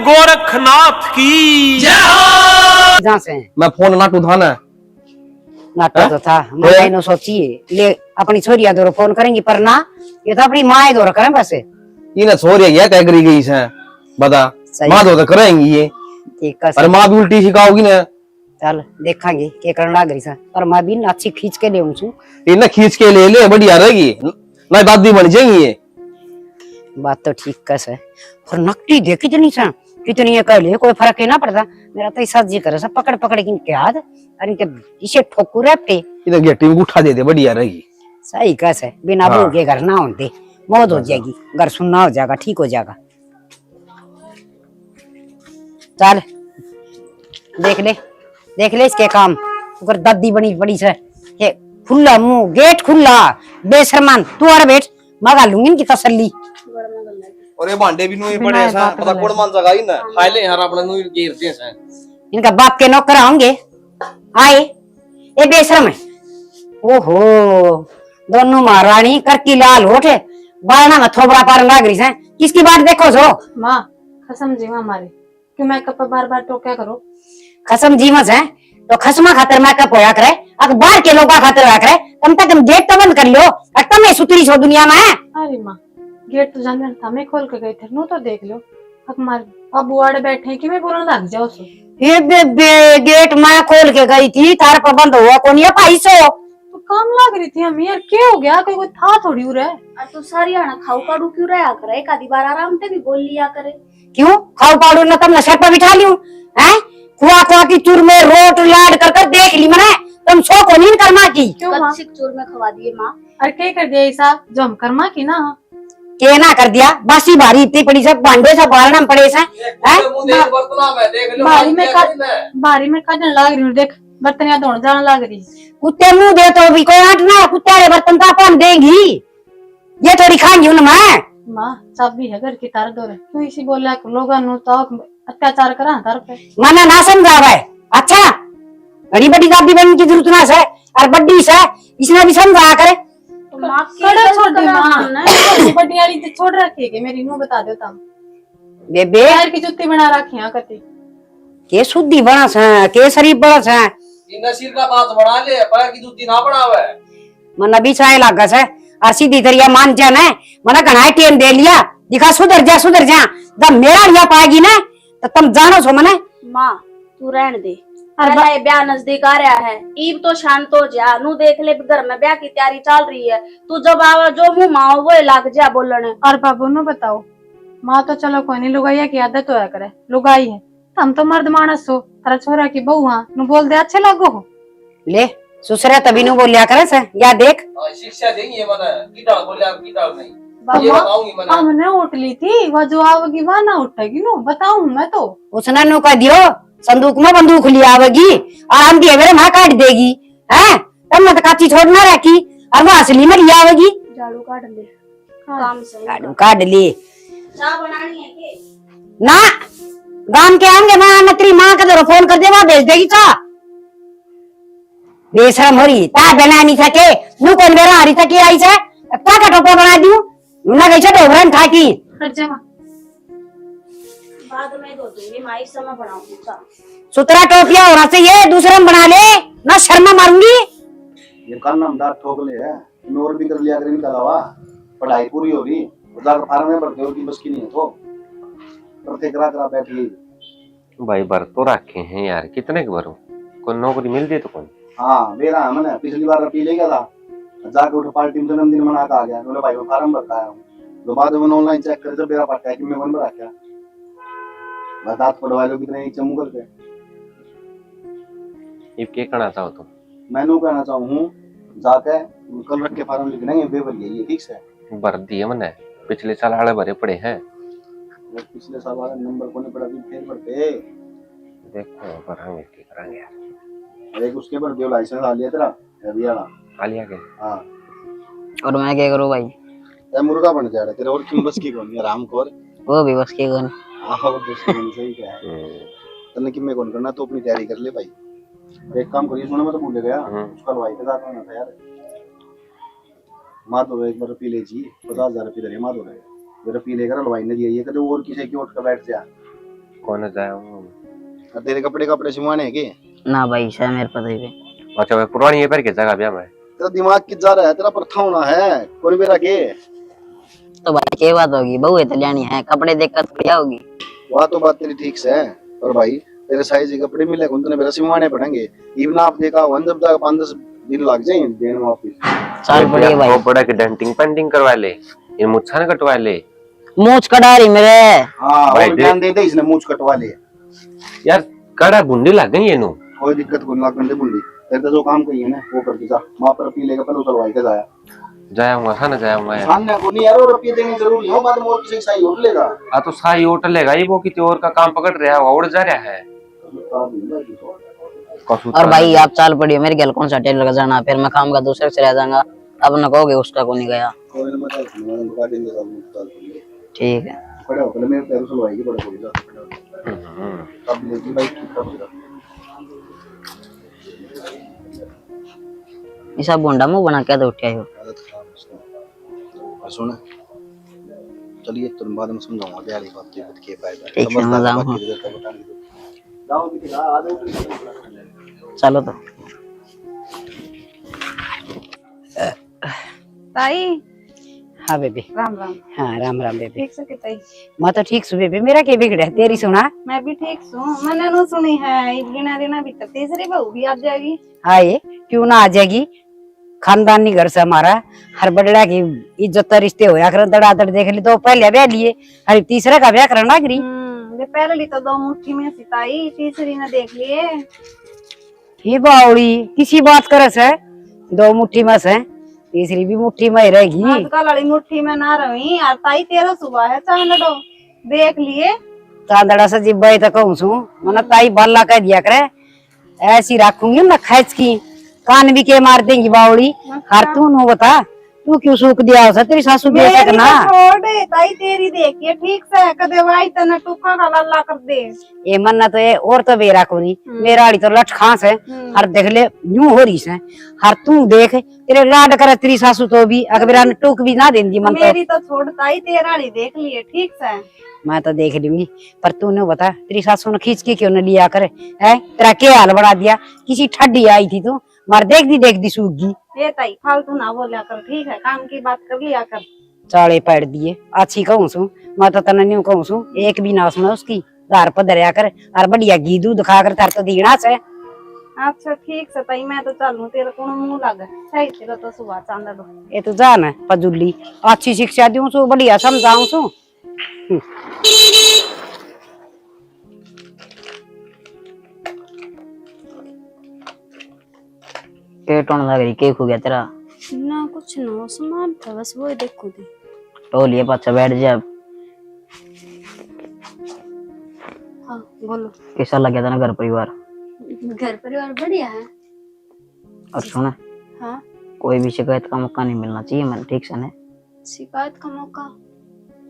गोरखनाथ की जय हो। जहाँ से मैं फोन ना उठाना नाटक तो था मैंने सोची ले अपनी छोरिया दो फोन करेंगी पर ना ये तो अपनी माँ दो करें बस इन्हें छोरी क्या कह करी गई से बता माँ तो करेंगी ये ठीक है पर माँ भी उल्टी सिखाओगी ना चल देखेंगे क्या करना लग रही सा पर माँ भी अच्छी खींच के ले छू इन्हें खींच के ले बढ़िया रहेगी ना दादी बन जाएगी ये बात तो ठीक कैसे और नकटी देख कितनी सा कितनी ये कह ले कोई फर्क ही ना पड़ता मेरा तो ऐसा जी करे सब पकड़ पकड़ के इनके हाथ और इनके इसे ठोकू रहे इधर गेटी में उठा दे बढ़िया रहेगी सही कैसे बिना बहू के घर ना होते मौत हो जाएगी घर सुनना हो जाएगा ठीक हो जाएगा चल देख ले इसके काम अगर दादी बनी बड़ी से ये खुला मुंह गेट खुला बेशरमान तू और बैठ मगा लूंगी इनकी तसल्ली और ये भांडे भी नुई पड़े ऐसा पता कौन मान जगह ही ना खाले यार अपना नुई गिरते हैं इनका बाप के नौकर होंगे आए ये बेशरम है ओहो दोनों महारानी करकी लाल होठे बारना में थोबड़ा पार लाग रही है किसकी बात देखो जो माँ कसम जी हमारे क्यों मेकअप बार बार टोक्या करो खसम जीमस है तो खसमा खातर मेकअप होया करे अगर बाहर के लोग खातर होया करे कम तक तुम गेट तो बंद कर लो अटम में सुतरी छो दुनिया में अरे माँ गेट तो जानने था मैं खोल के गई थे नो तो देख लो हमारे अब बुआड़े बैठे कि मैं बोलने लग जाओ सो ये गेट मैं खोल के गई थी तार पर बंद हुआ कौन ये पैसो तो काम लग रही थी हम यार क्या हो गया कोई था थोड़ी उरे तो सारी आना खाऊ काड़ू क्यों रहा करे एक आधी बार आराम से भी बोल लिया करे क्यों खाऊ पाड़ू ना तुम नशे पर बिठा लियो हैं खुआ खुआ की चूर में रोट लाड कर देख ली मैंने तुम सो को नींद कर्मा की कच्ची चूर में खवा दिए माँ अरे क्या कर दिया ऐसा जो हम कर्मा की ना के ना कर दिया बासी भारी इतनी पड़ी सब भांडे सब बारना पड़े से बारी में काटने लग रही हूँ देख बर्तनिया धोने जाने लग रही कुत्ते मुंह दे तो भी कोई हटना कुत्ते वाले बर्तन तो अपन देंगी ये थोड़ी खाएंगी उन मैं माँ चाबी है घर की तार दो तू इसी बोला लोग तो अत्याचार करा तार पे मना ना समझावे अच्छा बड़ी बड़ी दादी बनने की जरूरत ना है और बड्डी से इसने भी समझाया करे छोड़ दी माँ बड़ी वाली छोड़ रखी है मेरी नो बता दो तुम बेबे पैर की जुत्ती बना रखी है कति के शुद्धि बना सा के शरीफ बना सा नसीर का बात बना ले पैर की जूती ना बनावे मन अभी चाहे लागा से और सीधी तरिया मान जा ना मना घणाई टेम दे लिया दिखा सुधर जा जब मेरा लिया पाएगी ना तो तुम जानो छो मने माँ तू रहने दे अरे ब्याह नजदीक आ रहा है ईब तो शांत हो जा नू देख ले घर में ब्याह की तैयारी चल रही है तू जब आवा जो मुंह माओ वो लाग जा बोलने और बाबू नु बताओ माँ तो चलो कोई नहीं लुगाइया की आदत होया करे लुगाई है हम तो मर्द मानस हो तारा छोरा की बहू हाँ नु बोल दे अच्छे लगो हो ले सुसरे तभी नु बोलिया करे से या देख शिक्षा देंगे मने कीटा बोलिया कीटा नहीं हमने उठ ली थी वो जो आओगी वह ना उठेगी नो बताऊं मैं तो उसने नु कह दियो संदूक में बंदूक लिया आवेगी और हम दिए मेरे माँ काट देगी हैं तब मैं तो काची छोड़ना रखी और वो असली में लिया आवेगी झाड़ू काट ले काम सही झाड़ू काट ली चाय बनानी है के ना गांव के आएंगे मैं नकरी माँ का जरा फोन कर दे वहाँ भेज देगी चा बेशरम हो रही ता बना नहीं सके नू कौन मेरा हरी तक आई से क्या का टोपा बना दूं ना कैसे डोबरन खाती बाद में दो दूंगी माँ इस समय बनाऊंगी सुतरा टोपिया होना चाहिए दूसरे में बना ले ना शर्मा मारूंगी ये कल नामदार ठोक ले है और भी कर लिया करें इनके अलावा पढ़ाई पूरी होगी जाकर फार्म में भर्ती होगी बस की नहीं है तो करते करा बैठी भाई भर तो रखे हैं यार कितने के भरो कोई नौकरी मिल जाए तो कौन हाँ मेरा है मैंने पिछली बार अपील ले गया था जाके उठ पार्टी में जन्मदिन मना के आ गया बोले भाई वो फार्म भरता है तो बाद में ऑनलाइन चेक कर जब मेरा पट्टा है कि मैं वन भरा क्या बता पढ़वा लो कितने चमू करके ये क्या कहना चाहो तुम मैंने कहना चाहूँ जाके कल रख के फार्म लिखना है वे भर ये ठीक से भर दिए मैंने पिछले साल आड़े भरे पड़े हैं पिछले साल वाला नंबर को नहीं पड़ा फिर भरते देखो भरांगे क्या करेंगे यार एक उसके पर जो लाइसेंस आ लिया तेरा अभी आना आ लिया के हाँ और मैं क्या करूँ भाई ते मुर्गा बन जा रहा तेरे और क्यों बस की कौन है राम खोर वो भी बस के गन आहो बस की सही क्या है तने कि मैं कौन करना तो अपनी तैयारी कर ले भाई एक काम करिए सुनो मैं तो भूल गया उसका लवाई के साथ होना था यार मार दो एक बार पी ले जी 50,000 रुपये दे मार दो रे पी लेकर लवाई ने दिया ये कदे और किसी की उठ कर बैठ जा कौन जाया तेरे कपड़े कपड़े सिलवाने हैं के? ना भाई शायद मेरे पता ही अच्छा मैं पुरानी ये पर के जगह ब्याह में तेरा दिमाग किस जा रहा है? तेरा प्रथा होना है कोई मेरा के? तो भाई क्या बात होगी, बहू इतालियानी है, कपड़े देखकर बढ़िया होगी। वह तो बात तेरी ठीक से है, और भाई तेरे साइज के कपड़े मिले कौन तूने मेरा सिलवाने पड़ेंगे। इवन आप देखा वन जब तक 5-10 दिन लग जाए देने में वापस। चल बढ़िया भाई, वो बड़ा की डेंटिंग पेंटिंग करवा ले, ये मुच्छा न कटवा ले। मूछ कटा रही मेरे। हाँ भाई और ध्यान दे दे इसने मूछ कटवा ले। यार कड़ा बुंडी लग गई ये नु। कोई दिक्कत को ना करने बुल्ली, तेरे तो जो काम कही है ना वो कर जा। मां पर पी लेगा पहले उतरवाई के जाया जाऊंगा खाना जाऊंगा यार। सामने को नहीं यार, और रुपये देने जरूरी हो, बाद में और किसी सही होट लेगा। आ तो साई होटल लेगा ये, वो किसी और का काम पकड़ रहा है, उड़ जा रहा है। और भाई आप चाल पड़ी मेरे गल कौन सा टेलर का जाना, फिर मैं काम का दूसरे से रह जाऊंगा। अब न कहोगे उसका को नहीं गया। ठीक है बड़े होटल में तेरे सुलवाई की बड़ा कोई जा अब लेगी भाई ठीक कर। ऐसा बोंडा मुंह बना के तो उठे हो। सुन चलिए तुम बाद में समझाऊंगा क्या वाली बात है के फायदा। ठीक है मैं जाऊंगा। चलो तो ताई हाँ बेबी। राम राम। हाँ राम राम बेबी। ठीक से के ताई? मैं तो ठीक सु बेबी, मेरा क्या बिगड़ा है, तेरी सुना। मैं भी ठीक हूँ। मैंने नो सुनी है गिना देना भीतर तीसरी बहू भी आ जाएगी। हाँ ये क्यों ना आ जाएगी, खानदानी घर से हमारा हर बड़ड़ा की इज्जत रिश्ते होया कर। दड़ादड़ देख ली तो पहले ब्याह लिए, हर तीसरे का ब्याह करना गिरी। ये पहले तो 2 मुट्ठी में सिताई, तीसरी ने देख लिए। ये बावड़ी किसी बात करस है, 2 मुट्ठी में से तीसरी भी मुट्ठी में ही रहेगी। आजकल वाली मुट्ठी में ना रही यार ताई, तेरा सुबह है चांदड़ो देख लिए। चांदड़ा से जिब्बा तो कहूँ सू मैंने ताई बाला कह दिया करे, ऐसी रखूंगी ना खैच की कान भी के मार देंगी बावड़ी। हर तू नो बता तू क्यों सूख दिया उसे, तेरी सासू भी ऐसा करना। छोड़ दे ताई, तेरी देखिए ठीक से कदे वाई तना टुक्का का लल्ला कर दे। ये मन्ना तो ये और तो बेरा को नहीं, मेरा आड़ी तो लठ खास है। हर देख ले यूं हो रही है, हर तू देख तेरे लाड करे तेरी सासू तो भी अकबरा ने टूक भी ना देंगी मन। मेरी तो छोड़ ताई, तेरा आड़ी देख लिए ठीक से। मैं तो देख लूंगी, पर तूने बता तेरी सासू ने खींच के क्यों न लिया करे है, तेरा क्या हाल बढ़ा दिया। किसी ठड्डी आई थी तू, मार देख दी सूख गई। ये ताई फालतू ना बोलिया कर ठीक है, काम की बात कर लिया कर। चाले पैड़ दिए अच्छी कहूँ सू, मैं तो तना न्यू कहूँ सू, एक भी ना सुना उसकी घर पर दरिया कर और बढ़िया घी दूध खा कर तार तो दीना से। अच्छा ठीक से ताई, मैं तो चलूं, तेरे को मुंह लगे सही तेरा तो सुबह चांदा दो। ये तो जान है पजुली, अच्छी शिक्षा दूं सू, बढ़िया समझाऊं सू। पेटों लग रही के खो गया तेरा ना कुछ ना सामान था बस वो देखो दे। टोलिए पाछा बैठ जा। हाँ बोलो। कैसा लग गया था ना घर परिवार? घर परिवार बढ़िया है। और सुना हाँ कोई भी शिकायत का मौका नहीं मिलना चाहिए मैंने, ठीक से ने? शिकायत का मौका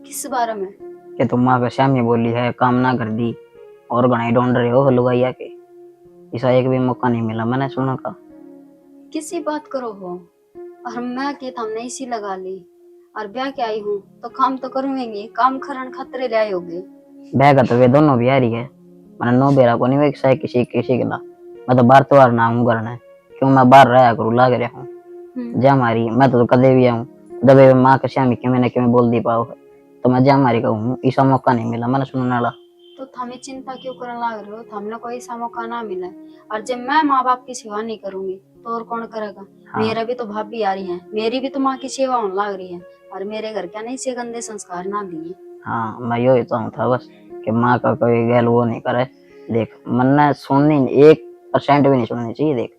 किस बारे में? कि तुम माँ का श्यामी बोली है काम ना कर दी और गणाई ढूंढ रहे हो लुगाइया के, ऐसा एक भी मौका नहीं मिला मैंने सुना का। किसी बात करो हो और मैं के हमने इसी लगा ली और ब्याह के आई हूँ तो काम तो करूंगी, काम खरण खतरे ले आई होगी। ब्याह का तो वे दोनों भी आ रही है, मैंने नो बेरा को नहीं वे किसी किसी के ला। मैं तो बार तो ना हूँ करना है, क्यों मैं बाहर रहा करूँ लाग रहा हूँ। जा मारी मैं तो कदे भी आऊँ दबे माँ का श्यामी क्यों मैंने क्यों बोल दी पाओ है, तो मैं जा मारी कहूँ ऐसा मौका नहीं मिला मैंने सुनने वाला। तो हमें चिंता क्यों करने लग रहे हो? हमने कोई ऐसा मौका ना मिला और जब मैं माँ बाप की सेवा नहीं करूंगी तो और कौन करेगा? हाँ। मेरा भी तो भाभी आ रही है, मेरी भी तो माँ की सेवा होने लग रही है और मेरे घर क्या नहीं से गंदे संस्कार ना दिए। हाँ मैं यही चाहूँ था बस कि माँ का कोई गैल वो नहीं करे। देख मन सुननी 1% भी नहीं सुननी चाहिए। देख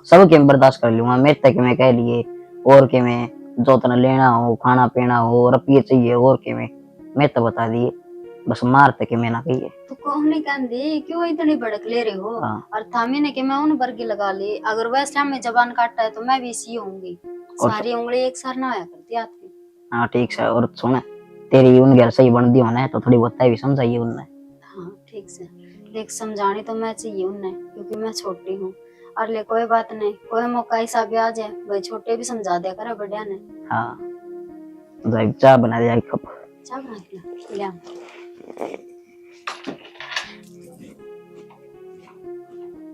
सब के बर्दाश्त कर लूंगा, मेरे तक मैं कह लिए और के मैं जो तना लेना हो खाना पीना हो रुपये चाहिए और के मैं तो बता दिए, बस मार तक मैं ना कहिए। तो कौन नहीं कहते क्यों इतनी भड़क ले रहे हो? हाँ। और थामे ने कि मैं उन वर्गी लगा ली, अगर वैसे टाइम में जबान काटता है तो मैं भी इसी होंगी। सारी उंगली एक सार ना आया करती हाथ में। हाँ ठीक है। और सुन तेरी उन घर सही बन दी होना है तो थोड़ी बहुत भी समझाइए उनने। हाँ ठीक से देख समझानी तो मैं चाहिए उन्हें क्योंकि मैं छोटी हूँ और ले कोई बात नहीं, कोई मौका ऐसा भी आ जाए भाई छोटे भी समझा दिया करे बढ़िया ने। हाँ चाय बना दिया एक कप। चाय बना के ले आ।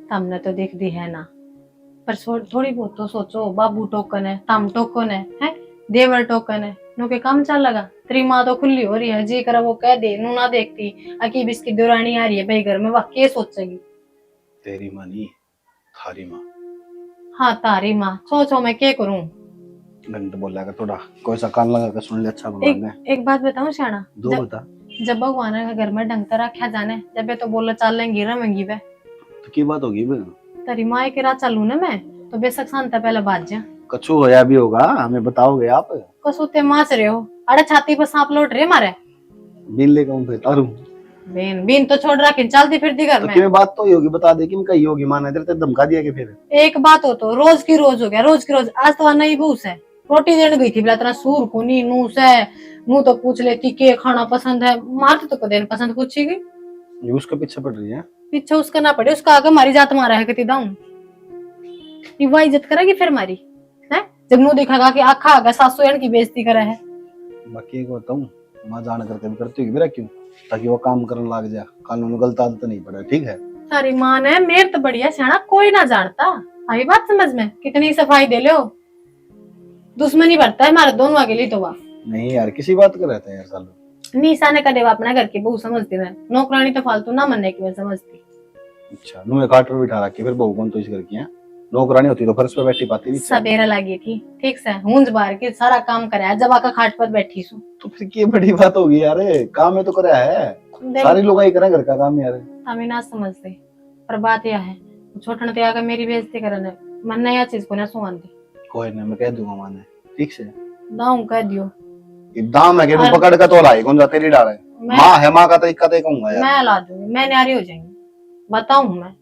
हमने तो देख दी है ना, पर थोड़ी बहुत तो सोचो। बाबू टोकन है, तम टोकन है देवर टोकन है, नो के काम चल लगा। तेरी माँ तो खुली हो रही है, जी करा वो कह दे, नू ना देखती अकीब इसकी दुरानी आ रही है भाई घर में, वह के सोचेगी। तेरी माँ नहीं, थारी माँ। हाँ तारी माँ, सोचो मैं क्या करूं। घंटे बोला कर थोड़ा, कोई सा कान लगा कर सुन ले। अच्छा भगवान ने एक बात बताऊं श्याणा, दो बता। जब भगवान का घर में ढंग से रखा जाने, जब ये तो बोलो चल लेंगी रमेंगी वे, तो की बात होगी बे? तेरी माँ के राह चलू ना मैं, तो बेशक शांता पहले बात जा। कछु होया भी होगा, हमें बताओगे आप? कसुते मास रहे हो, अरे छाती पर सांप लौट रहे मारे। बिन ले कहूँ फिर तारू बेन बीन तो छोड़ रखी, चलती फिरती घर तो में। कि बात तो ही होगी, बता दे कि कही होगी। माना तेरे ते धमका दिया कि फिर एक बात हो तो रोज की रोज हो गया, रोज की रोज। आज तो नई बूस है, रोटी देने गई थी बोला तेरा सूर को नी नूस है, मुंह तो पूछ लेती के खाना पसंद है, मारती तो कदे पसंद पूछेगी। ये उसके पीछे पड़ रही है। पीछे उसका ना पड़े, उसका आगे मारी जात मारा है कति दाऊं, वह इज्जत करेगी फिर मारी है। जब मुंह दिखागा कि आखा आगा सासू एन की बेइज्जती करे है। बाकी एक बताऊं, माँ जान करके भी करती होगी मेरा, क्यों? ताकि वो काम करने लग जाए, कानून गलत आदत नहीं पड़े, ठीक है? सारी माँ ने मेर तो बढ़िया सियाना कोई ना जानता। आई बात समझ में, कितनी सफाई दे लो, दुश्मनी बढ़ता है हमारे दोनों के लिए तो वाह। नहीं यार, किसी बात कर रहते हैं यार सालों। निशा ने कदे अपना घर की बहू समझती मैं, नौकरानी तो फालतू ना मनने की मैं समझती। अच्छा, नुए काट पर बिठा रखी, फिर बहू कौन तो इस घर की है? नौकरानी होती तो फर्श पे बैठी पाती नहीं। सवेरा लगी थी ठीक से, हूंज बार के सारा काम कराया, जब आका खाट पर बैठी सू। तो फिर की बड़ी बात होगी यार, काम है तो कराया है, सारी लोग ही करें घर का काम यार। हमें ना समझते, पर बात यह है छोटन ते आकर मेरी बेइज्जती करने मन नया चीज को ना सुन दे। कोई नहीं, मैं कह दूंगा माने, ठीक से दाऊं कह दियो। दाम है कि तू पकड़ का तो लाई कौन जा तेरी डाल है। माँ है, माँ का तरीका तो कहूंगा यार। मैं ला दूंगी, मैं न्यारी हो जाएंगी, बताऊं मैं।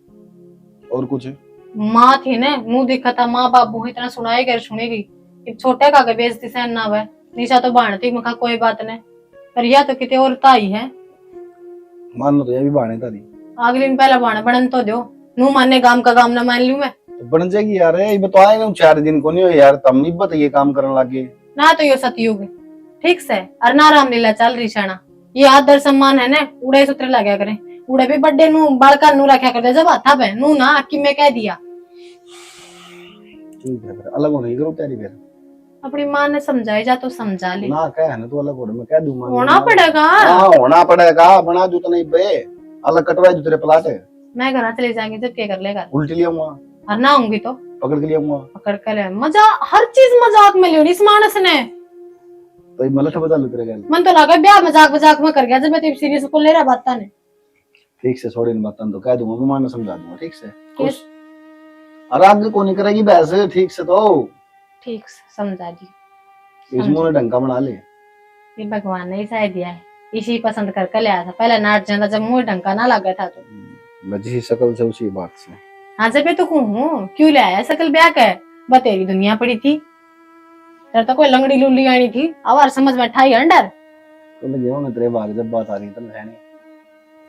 और कुछ माँ थी ने मुंह दिखा था, माँ बाबू इतना सुनाई कर सुनेगी, छोटे का बेइज्जती सहन ना हुआ। निशा तो बाणती मखा कोई बात नहीं, पर यह तो कितने और ताई है। मान लो तो ये भी बाणे तारी, अगले दिन पहला बाण बनन तो दो, नू मानने गाम का काम ना मान लू मैं। तो बन जाएगी यार। ये बताए ना 4 दिन को नहीं हो यार, तब नहीं बताइए काम करने लगे ना। तो यो सतयुग ठीक से और ना रामलीला चल रही शाना, ये आदर सम्मान है ना, उड़े सूत्र लगा करें, उड़े भी बड्डे नू बड़का नू रखा करते, जब आता बे नू ना कि मैं कह दिया। ठीक है, फिर अलग होने की जरूरत है। फिर अपनी माँ ने समझाई जा तो समझा ली, ना कह ना तो अलग हो, मैं कह दूंगा होना पड़ेगा। हाँ होना पड़ेगा, बना दू तो नहीं बे, अलग कटवाए तेरे प्लाट है। मैं घर चले जाएंगे जब क्या कर लेगा, उल्टी ले आऊंगा, और ना होंगी तो पकड़ के ले आऊंगा। पकड़ कर ले। मजा हर चीज मजाक में लियो इस मानस ने। तो मलठ बता लू तेरे गल। मन तो लगा ब्याह मजाक मजाक में कर गया, जब मैं तेरी सीरियस को ले रहा बात ने। ठीक से छोड़ इन बातों तो कह दूंगा, मैं माने समझा दूंगा, ठीक से खुश। और आगे को नहीं करेगी बहस, ठीक से तो ठीक से समझा दी। इस मुंह ने ढंका बना ले, ये भगवान ने ही शायद दिया है, इसी पसंद करके ले आया था। पहले नाट जाता जब मुंह ढंका ना लगा था तो मैं जिसी शकल से उसी बात से। हाँ जब मैं तो हूँ क्यों ले आया सकल ब्याह का, बतेरी दुनिया पड़ी थी, तेरे तो कोई लंगड़ी लुल्ली आनी थी, अब समझ में ठाई अंडर तो लगे होंगे तेरे बाग जब बात आ रही तो है नहीं।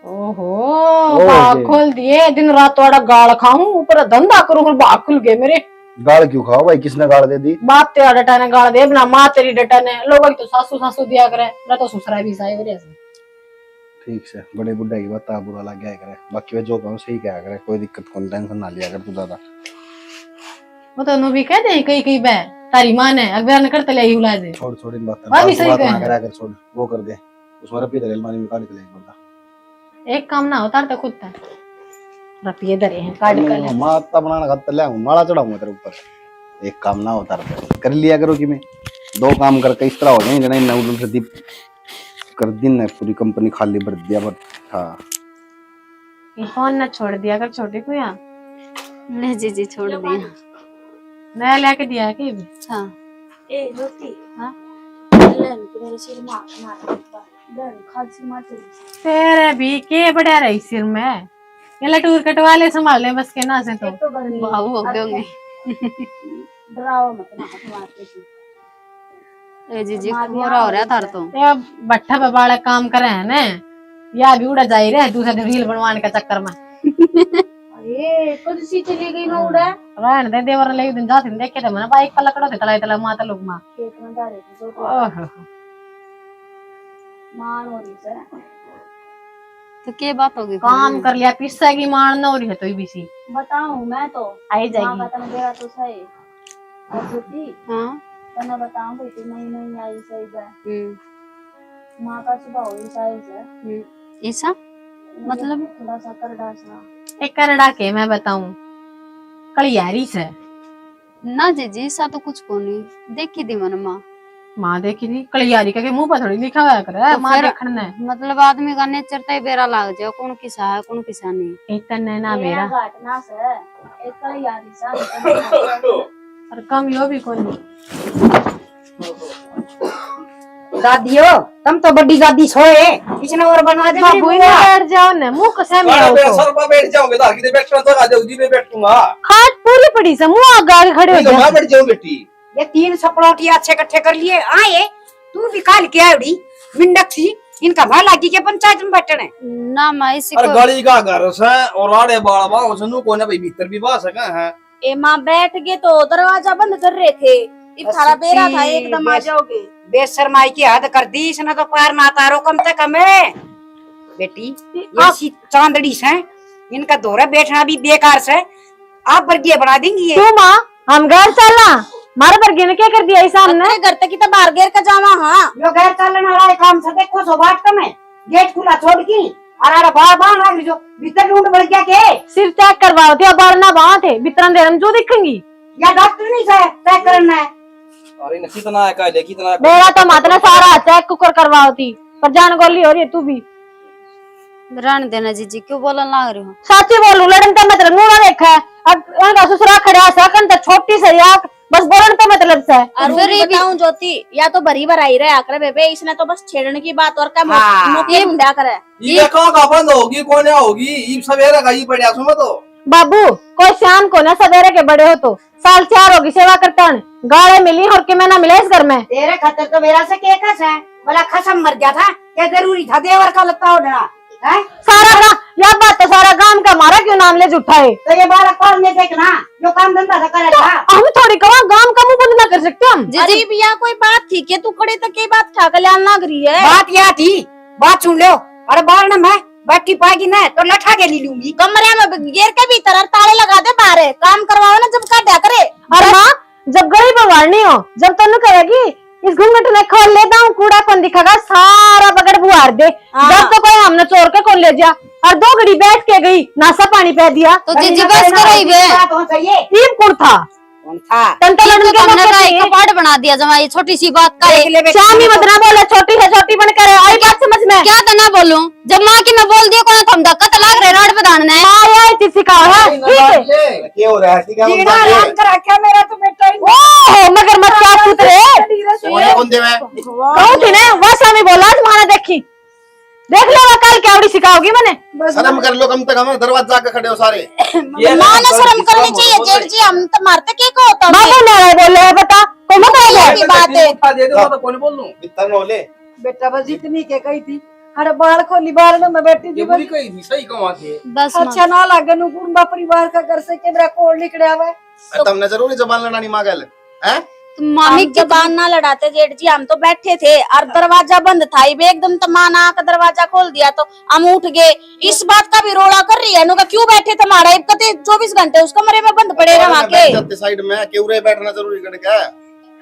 ओहो बाग खोल दिए, दिन रात थोड़ा गाल खाऊं, ऊपर धंधा करूं, बाग खुल गए मेरे। गाल क्यों खाओ भाई, किसने गाल दे दी? बाप तेरा डटा ने गाल दे, ना माँ तेरी डटा ने, लोगों की तो सासू सासू दिया करे, ना तो ससुरा भी साई वजह से। ठीक से बड़े बुढ़े की बात बुरा लग गया करे, बाकी वे जो कहूं सही क्या करे, कोई दिक्कत कौन, टेंशन ना लिया कर तू ज्यादा। वो तो नो भी कह दे कई कई बे तारी मां ने अखबार ने करते ले ही उला दे। छोड़ इन बातें, बात भी सही कह करा कर छोड़, वो कर दे उसमें रपी तेरे अलमारी में काट के ले बंदा। एक काम ना होता तो खुद था रपिए दरे हैं काट कर ले, माता बनाना खातर ले आऊं, माला चढ़ाऊंगा तेरे ऊपर। एक काम ना होता रहता कर लिया करो कि मैं 2 काम करके इस तरह हो जाए जना नूडल से दीप कर दिन ने पूरी कंपनी खाली भर दिया। बट हाँ ये फोन ना छोड़ दिया कर छोटे को यहाँ। नहीं जी छोड़ दिया। नया लेके दिया है कि हाँ ए रोटी हाँ ले मेरे सिर में मार दर खांसी मार तेरे भी के बढ़िया रही सिर में, ये लटूर कटवा ले संभाल ले बस के ना से तो तो गर्मी बाबू हो गए होंगे। डराओ मत ना मारते थी। ए जी खोरा हो रहा थार तो। ये बट्ठा पे बाड़े काम करे हैं ने, या भी उड़ा जाई रे दूसरे दिन रील बनवाने के चक्कर में। अरे कद सी चली गई ना उड़ा रहन दे देवर ले दिन जात देखे थे मैंने बाइक पर लकड़ो थे तलाई तलाई माता लोग मां खेत में डाले थे तो ओहो मान हो रही सर तो क्या बात होगी? काम कर लिया पिस्सा की मान ना हो रही है तो भी सी बताऊं मैं तो आई माँ जाएगी। का तने बेरा तो सही और ज्योति हाँ। तने बताऊं भाई तू नहीं आई सही है। हम्म। माँ का स्वभाव ही सही है। ऐसा मतलब? थोड़ा सा करड़ा सा। एक करड़ा के मैं बताऊं कलियारी से ना जीजी ऐसा तो कुछ को नहीं देखी थी मैंने माँ। माँ देखी थी कलियारी का के मुंह पर थोड़ी लिखा हुआ करे तो माँ फिर- देखना है। मतलब आदमी का नेचर तो बेरा लाग जाओ कौन किसा है कौन किसा नहीं। इतना ना मेरा घाटना से एक कलियारी सा और कम यो भी कोई नहीं। दादियो तुम तो बड़ी दादी सोए इसने और बनवा दे मेरी बाबू बुआ। बैठ जाओ ना मुंह कसे में आओ तो सर पर बैठ जाओगे तो आगे बैठ कर आ जाओगी मैं बैठूंगा। खाट पूरी पड़ी से मुंह आगे आगे खड़े हो नहीं तो जाओ। मैं बैठ जाऊं बेटी। ये 3 सपड़ोटी अच्छे इकट्ठे कर लिए आए तू भी काल के आउड़ी मिंडक थी इनका भा लागी के पंचायत में बैठने। ना माँ इसी अरे को गली का घर से और आड़े बाड़वा उसनु को ना भाई भीतर भी बा सका है। ए माँ बैठ गए तो दरवाजा बंद कर रहे थे। इब थारा बेरा था एकदम आ जाओगे। बेशर्माई की हद कर दी इसने तो पार ना तारो कम से कम है बेटी। ये सी चांदड़ी से इनका दौरा बैठना भी बेकार से आप वर्गीय बना देंगी ये। तू माँ हम घर चलना मारे पर गिन क्या कर दिया इस सामने अपने घर तक की तो बाहर घेर का जावा। हाँ जो घर चलने वाला है काम से देखो सो बात कम है गेट खुला छोड़ की और अरे बाहर बाहर आ जो भीतर ढूंढ बढ़ गया के सिर्फ चेक करवाओ थे बाहर ना बाहर थे बितरन दे हम जो दिखेंगी या डॉक्टर नहीं से चेक करना है। अरे न कितना है कायदे कितना है। मेरा तो मातना सारा चेक कुकर करवाओ थी पर जान गोली हो रही है तू भी रहने देना जीजी क्यों बोलने लग रही हो? साची बोलू लड़न तो मतलब मुंह ना देखा है अब उनका ससुरा खड़ा सकन तो छोटी से या बस बोलन तो मतलब से और वो भी बताऊं ज्योति या तो भरी भराई रहा करे बेबे इसने तो बस छेड़ने की बात और क्या हाँ। मौके ढूंढा करे। ये कहाँ का बंद होगी कौन होगी ये सवेरे का ही पड़ा सुनो तो। बाबू कोई शाम को ना सवेरे के बड़े हो तो साल 4 होगी सेवा करता गाड़े मिली और के मैं ना मिले इस घर में तेरे खातर तो मेरा से के कस है बोला खसम मर गया था क्या जरूरी था देवर का लत्ता उड़ना है। सारा यह बात तो सारा गांव का हमारा क्यों नाम ले झूठा है तो ये बालक कौन ने देखना जो काम धंधा था करे था। हम थोड़ी कहा गांव का मुंह बंद ना कर सकते हम अरे भैया कोई बात थी कि तू खड़े तक की बात क्या कल्याण लग रही है। बात यह थी बात सुन लो अरे बाहर ना मैं बैठी पाएगी ना तो लठा के ले लूंगी। कमरे में घेर के भीतर और ताले लगा दे बाहर काम करवाओ ना जब काटा करे। अरे माँ जब गली बवाड़नी हो जब तनु करेगी इस घूंघट में खोल लेता हूँ कूड़ा कौन दिखागा सारा बगड़ बुआर दे जब तो कोई हमने चोर के कौन ले जा और 2 घड़ी बैठ के गई नासा पानी पै दिया तो जीजी बस करो ही बे। बात हो चाहिए टीम कुड़ था कौन था तंता तो लड़न के तुमने मौके का पे एक कपाट बना दिया जमाई छोटी सी बात का देख ले बेटा। शामी मदना बोले छोटी है छोटी बन कर आई बात समझ में क्या तो ना बोलूं जब माँ की मैं बोल दिया कौन थम धक्का तो लग रहे रोड पे दाड़ने। आया इतनी सिखाओ है ठीक है क्या हो रहा है ठीक है जीना आराम कर रखा मेरा तो बेटा ही ओह मगर मत क्या पुत्रे कौन दे मैं कौन थी ना वो शामी बोला तुम्हारा देखी देख ले वो कल क्या उड़ी सिखाओगी मैंने शर्म कर लो कम तक हम दरवाजा जाके खड़े हो सारे। माँ ने शर्म करनी चाहिए जेठ जी हम तो मारते के को होता है। बाबू ने बोले बता को मत की बात है उठा दे दो तो कौन बोल लूं। इतना न होले बेटा बस इतनी के कही थी अरे बाल खोली बाल में मैं बैठी ये थी बुरी कही थी सही कमा थे। बस माँ। अच्छा ना लागे नु कुंबा परिवार का घर से के मेरा कोड निकले आवे तुमने जरूरी जबान लड़ानी मांगल हैं तुम मामी हम जबान ना लड़ाते जेठ जी हम तो बैठे थे और दरवाजा बंद था इब एकदम तो माँ ने आकर दरवाजा खोल दिया तो हम उठ गए। इस बात का भी रोड़ा कर रही है नुका क्यों बैठे थे हमारा इब कहते 24 घंटे उस कमरे में बंद पड़े रहे वहाँ के साइड में क्यों रे बैठना जरूरी कर क्या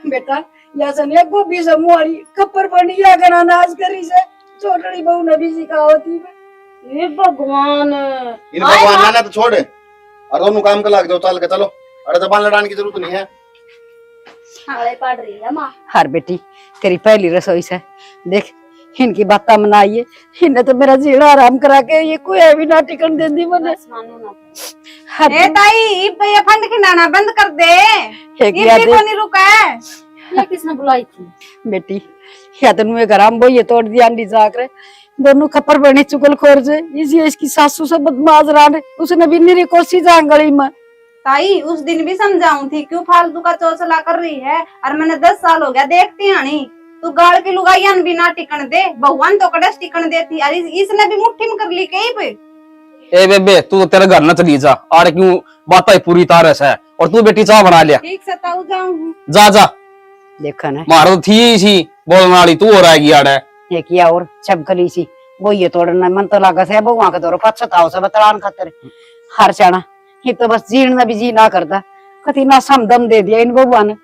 बेटा या सने गोभी समूहरी खप्पर पड़ी या गना नाच करी से छोटड़ी बहू ने भी सिखावती में हे भगवान इन भगवान ना तो छोड़ और दोनों काम का लाग जाओ चल के चलो। अरे जबान लड़ाने की जरूरत नहीं है। हाले पड़ रही है माँ। हर बेटी तेरी पहली रसोई से देख इनकी बातें मनाइए इन्हें तो मेरा जीना आराम करा के ये कोई भी ना टिकन देंदी मने ए ताई ये फंड खिलाना बंद कर दे ये को नहीं रुका है। ये किसने बुलाई थी? बेटी या तो नुए गरम बोई ये तोड़ दिया अंडी जाकर दोनों खपर बने चुगल खोर से इसी इसकी सासू से बदमाश रहा उसने भी मेरी कोशिश आंगली में ताई उस दिन भी समझाऊं थी क्यों फालतू का चौचला कर रही है और मैंने 10 साल हो गया देखती आनी तू गाड़ की लुगाइयान भी ना टिकन दे भगवान तो कड़स टिकन देती अरे इसने भी मुट्ठी में कर ली कहीं पे। ए बेबे तू तो तेरे घर न चली जा आड़ क्यों बात पूरी तारस है और तू बेटी चाह बना लिया ठीक से ताऊ जाऊं जा जा देखा ना मारो तो थी सी बोलने वाली तू हो रहेगी आड़ ये किया और छपकली सी वो ये तोड़ना मन तो लगा से भगवान का दौर पछताओ से बतलान खातर हर चाना ये तो बस जीण भी जी ना करता कति ना समदम दे दिया इन भगवान ने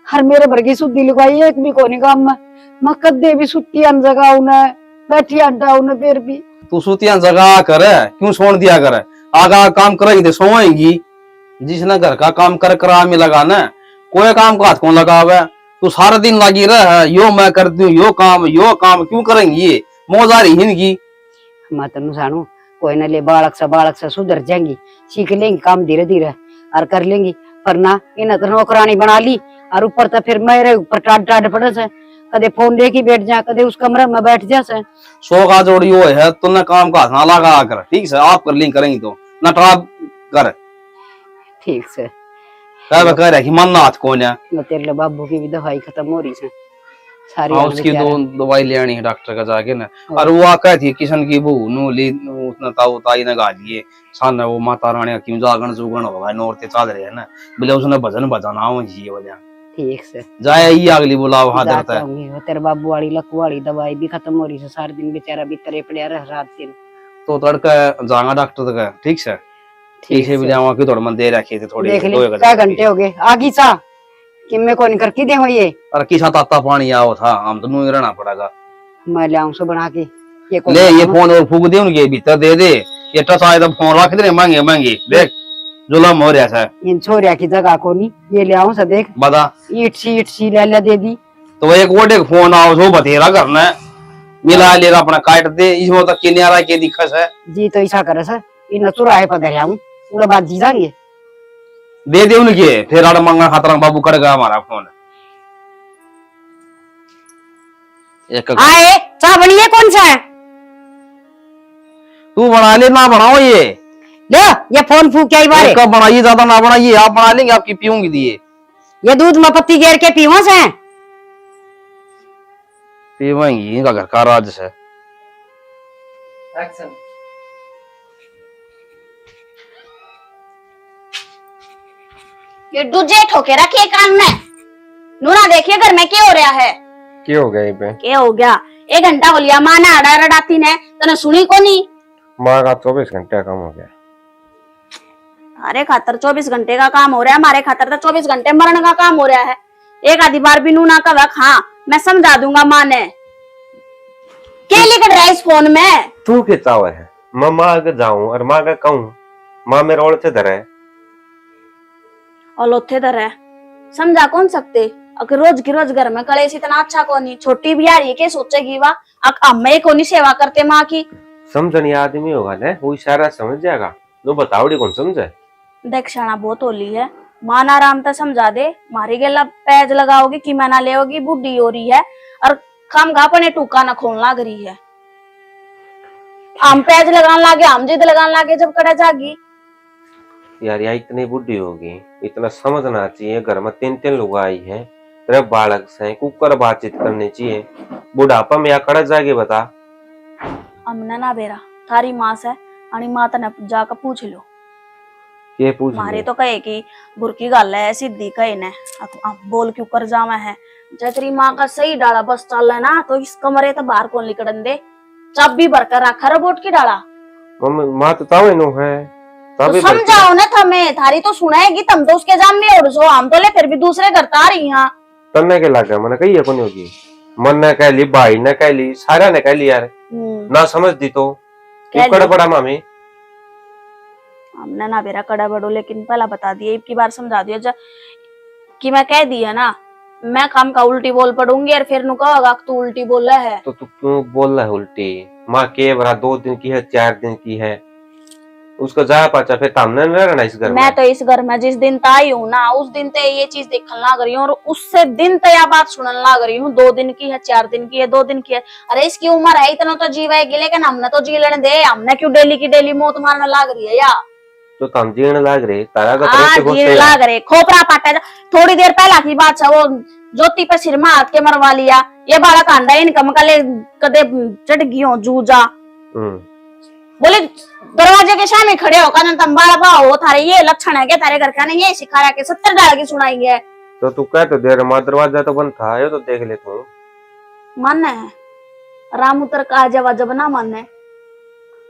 हर मेरे वर्गी सुधी लुगाई एक भी कोनी काम में मैं कदे भी सुती अन जगह उन्हें बैठी अड्डा उन्हें फिर भी तू सुतियां जगा कर क्यों छोड़ दिया कर आगा काम करेगी तो सोएगी जिसने घर का काम कर करा में लगा ना कोई काम को हाथ कौन लगा हुआ है तू सारा दिन लगी रह यो मैं करती हूँ यो काम क्यों करेंगी ये मौज आ रही इनकी मैं तेन सानू कोई ना ले बालक से सुधर जाएंगी सीख लेंगी काम धीरे धीरे और कर लेंगी पर ना इन्हें तो नौकरानी बना ली और ऊपर तो फिर मेरे ऊपर टाट टाट पड़े से कदे फोन लेके बैठ जा कदे उस कमरे में बैठ जा से सो का जोड़ी वो है तुमने काम का हाथ ना लगा कर ठीक से आप कर लेंगे करेंगी तो ना ट्राप कर ठीक से कह रहे कि मन ना हाथ कौन है मैं तेरे बाबू की भी दवाई खत्म हो रही है सारी हाँ उसकी दवाई लेनी है डॉक्टर का जाके ना और वो आका थी किशन की बहू नु ली उसने ताऊ ताई ने गा दिए सामने वो माता रानी क्यों जागरण जुगण होगा नौरते चल रहे हैं ना बोले उसने भजन बजाना हो जी बोले ठीक से जाए ही अगली बुलाओ वहां जाता हूँ तेरे बाबू वाली लकू वाली दवाई भी खत्म हो रही है सारे दिन बेचारा भीतर पड़ा रह रात दिन तो तड़का जागा डॉक्टर तक ठीक से ठीक है भी जावा कि थोड़ा मन दे रखे थे थोड़ी देख ले 4 घंटे हो गए आगी सा कि मैं को निकर की दे हो ये और किसा ताता पानी आओ था हम तो नु रहना पड़ेगा मैं ले आऊं सो बना के ले ये फोन और फूक दे उनके भीतर दे दे ये टच आए तो फोन रख दे महंगे महंगे देख जुलम हो रहा है इन छोरिया की जगह को नहीं ये ले आऊं सा देख बता ईट सी ले दे दी तो एक वोटे फोन आओ जो बतेरा करना है मिला लेगा अपना काट दे इसमें तो किनारा के दिक्कत है जी तो ऐसा करे सर इन चुराए पर दे आऊं पूरा बात जी जाएंगे दे दे उनके फिर आड़ मंगा खतरा बाबू करेगा हमारा फोन एक आए चाय बनिए कौन सा है तू बना ले ना बनाओ ये ले ये फोन फूक क्या बारे कब बनाइए ज्यादा ना बनाइए आप बना लेंगे आपकी पीऊंगी दिए ये दूध में पत्ती घेर के पीवा से पीवेंगी इनका घर का राज है ये दूजे ठोके रखे कान में नूरा देखिए घर में क्या हो रहा है क्या हो गया पे क्या हो गया 1 घंटा हो लिया माँ ने अड़ा रडाती ने तने सुनी को नहीं माँ का 24 घंटे कम हो गया अरे खातर 24 घंटे का काम हो रहा है हमारे खातर तो 24 घंटे मरण का काम हो रहा है एक आधी बार भी नूना का वक्त हाँ मैं समझा दूंगा माँ ने क्या लिख रहा है इस फोन में तू क्या चाव है मैं माँ के जाऊं और माँ का कहूं माँ मेरे ओर से धरे और लोथे दर है समझा कौन सकते अगर रोज की रोज घर में कलेश इतना अच्छा कोनी छोटी भी आ रही है क्या सोचेगी वाह अम्मे कोनी सेवा करते माँ की समझनी आदमी होगा ना वो इशारा समझ जाएगा नो बताओड़ी कौन समझे देख शाना बहुत होली है माँ ना आराम तक समझा दे मारी गेला पैज लगाओगी कि मैं ना लेगी बुढ़ी हो रही है और खाम खा अपने टूका ना खोल लाग रही है हम पैज लगाने लागे हम जिद लगाने लागे जब कड़ा जागी यार यहाँ इतनी बुढ़ी होगी इतना समझना चाहिए घर में 3 लोग आई है तेरे बालक से कुकर बातचीत करनी चाहिए बुढ़ापा में या कड़ा जाएगी बता हमने ना बेरा थारी माँ से आणि माँ तने जाकर पूछ लो ये पूछ मारे तो कहे कि बुरकी गल है सीधी कहे ने बोल क्यों कर जावा है जब तेरी माँ का सही डाला बस चल है ना तो इस कमरे तो बाहर कौन निकलन दे चाबी भरकर रखा रोबोट की डाला माँ तो तावे नो है तो समझाओ ना थमें थारी तो सुनाएगी तुम तो उसके जाम में और सो हम तो ले फिर भी दूसरे घर आ रही यहाँ करने के लगा मैंने कही है कौन होगी मन ने कह ली भाई ने कह ली सारा ने कह ली यार ना समझ दी तो क्यों कड़ा पड़ा मामी हमने ना बेरा कड़ा बड़ो लेकिन पहला बता दिया एक बार समझा दिया जब कि मैं कह दी है ना मैं काम का उल्टी बोल पड़ूंगी और फिर नु कहोगा तू उल्टी बोल रहा है तो तू क्यों बोल रहा है उल्टी माँ के बरा 2 दिन की है 4 दिन की है उसको जा पाचा फिर सामने नहीं रहना इस घर में। मैं तो इस घर में जिस दिन आई हूँ ना उस दिन ते ये चीज देखने लग रही हूँ और उससे दिन ते यह बात सुनने लग रही हूँ 2 दिन की है 4 दिन की है 2 दिन की है अरे इसकी उम्र है इतना तो जीवाएगी लेकिन हमने तो जी लेने दे हमने क्यों डेली की डेली मौत मारने लग रही है यार तो तुम जीण लाग रहे तारा का जीण लाग रहे खोपरा पाटा थोड़ी देर पहला की बात है वो ज्योति पे सिर में हाथ के मरवा लिया ये बालक अंडा इनकम कले कदे चढ़ गई जूजा बोले दरवाजे के सामने खड़े होकर तुम बाल भाव थारे ये लक्षण है क्या तारे घर का नहीं ये सिखा रहा के 70 डाल की सुनाई है तो तू कह तो देर मां दरवाजा तो बंद था ये तो देख ले तू मानना है राम उतर का जवाब जब ना माने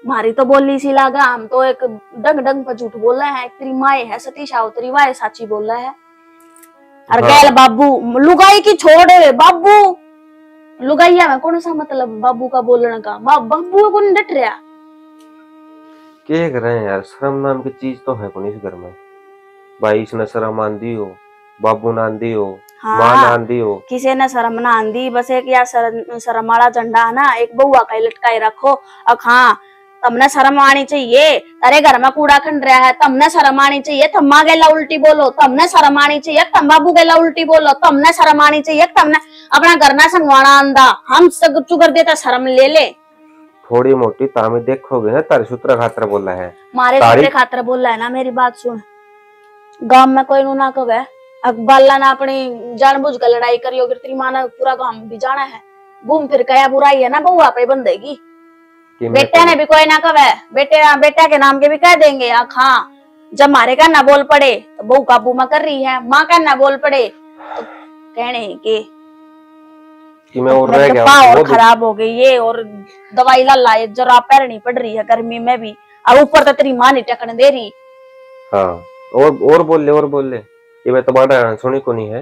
मारी तो बोली सी लागा हम तो एक डंग डंग पर झूठ बोल रहे हैं। तेरी माए है सती सावतरी वाए साची बोल रहा है। और हाँ। गैल बाबू लुगाई की छोड़ बाबू लुगाइया में कौन सा मतलब बाबू का बोलने का बाबू को नहीं डट रहा। क्या कर रहे हैं यार, शर्म नाम की चीज तो है कौन इस घर में। भाई इसने शर्म आंदी हो, बाबू ने आंदी हो, मां ने आंदी हो, किसी ने शर्म ना आंदी। बस एक या शर्म वाला झंडा है ना एक बउआ का लटकाए रखो। अब हाँ तमने शर्म आनी चाहिए। अरे घर में कूड़ा खंड रहा है तमने शर्म आनी चाहिए। तम्मा गेला उल्टी बोलो तमने शर्म आनी चाहिए। तम बाबू गेला उल्टी बोलो तमने शर्म आनी चाहिए। तमने अपना घर ना संगवाना आंदा हम सब चुकर देता शर्म ले ले। थोड़ी मोटी तामी देखोगे ना तारे सूत्र खातर बोला है। मारे सूत्र खातर बोला है ना। मेरी बात सुन गांव में कोई ना कहे अकबाला ना अपनी जानबूझ कर लड़ाई करी होगी। तेरी माँ ने पूरा गांव भी जाना है घूम फिर कया बुराई है ना बउआ पे बंदेगी। बेटे ने भी कोई ना कहे बेटा के नाम के भी कह देंगे। हाँ जब मारे का ना बोल पड़े तो बहू काबू में कर रही है। माँ का ना बोल पड़े तो कहने कि मैं और रह गया और खराब हो गई ये और दवाई ला लाए जरा पैर नहीं पड़ रही है गर्मी में भी। और ऊपर तो तेरी माँ नहीं टकने दे रही। हाँ और बोल ले ये मैं तुम्हारा सुनी को नहीं है।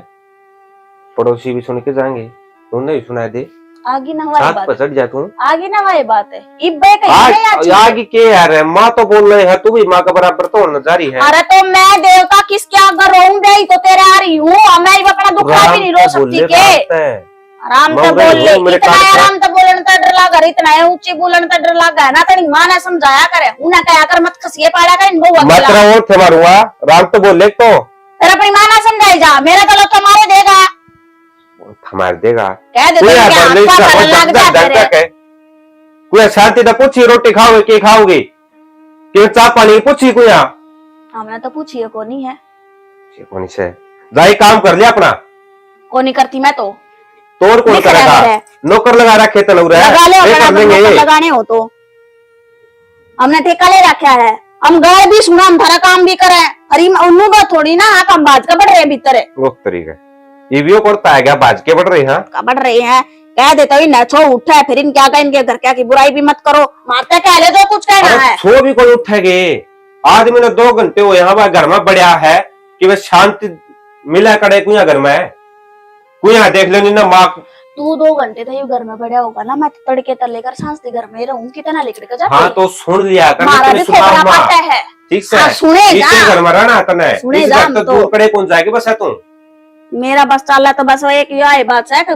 पड़ोसी भी सुन के जाएंगे उन्हें भी सुना दे। आगे ना हमारी बात पसट जा तू आगे ना हमारी बात है इब्बे कहीं आगे के यार है। माँ तो बोल रहे है तू भी माँ का बराबर तो होना जारी है। अरे तो मैं देवता किसके आगे रोऊं गई तो तेरे आ रही हूँ। मैं अपना दुखड़ा भी नहीं रो सकती के। आराम से बोल ले इतना आराम से बोलने तो डर लगा इतना है ऊंची बोलने तो डर लगा है ना। तेरी माँ ने समझाया करे उन्हें कहा कर मत खसिए पाड़ा कर इनको मत रहो थे मारूंगा राम तो बोल ले तो तेरा अपनी माँ ना समझाई जा मेरा तो लोग मारे देगा हमारे देगा कह दे कोई शांति तो पूछी रोटी खाओगे के खाओगे कि चाय पानी पूछी कोई हमने तो पूछी है कोनी है कोनी से जाई काम कर लिया अपना कोनी करती मैं तो तोड़ कौन करेगा। नौकर लगा रखे तो लग रहा है लगाने हो तो हमने ठेका ले रखा है। हम गाय भी सुना हम थारा काम भी करे अरे उन्नू बात थोड़ी ना हम बाज का बढ़ रहे भीतर है वो तरीका ये भी पड़ता है क्या बाज के बढ़ रही है बढ़ रही है। कह देता ही न छो उठा है फिर इन क्या इनके घर क्या की बुराई भी मत करो मारते कह ले जो कुछ कहना है। छो भी कोई उठेगे आदमी ने 2 घंटे हो यहाँ घर में बढ़िया है कि वे शांति मिला करे कुछ घर में कुछ देख लेनी ना माँ तू 2 घंटे तो ये घर में बढ़िया होगा ना। मैं तड़के तर लेकर सांस घर में रहूं कितना लेकर के जा। हाँ तो सुन लिया कर मारा भी थोड़ा पाता है ठीक से सुने जा घर में रहना तने सुने जा तो कड़े कौन जाएगी बस है तू मेरा बस चल रहा तो बस एक यही बात है कि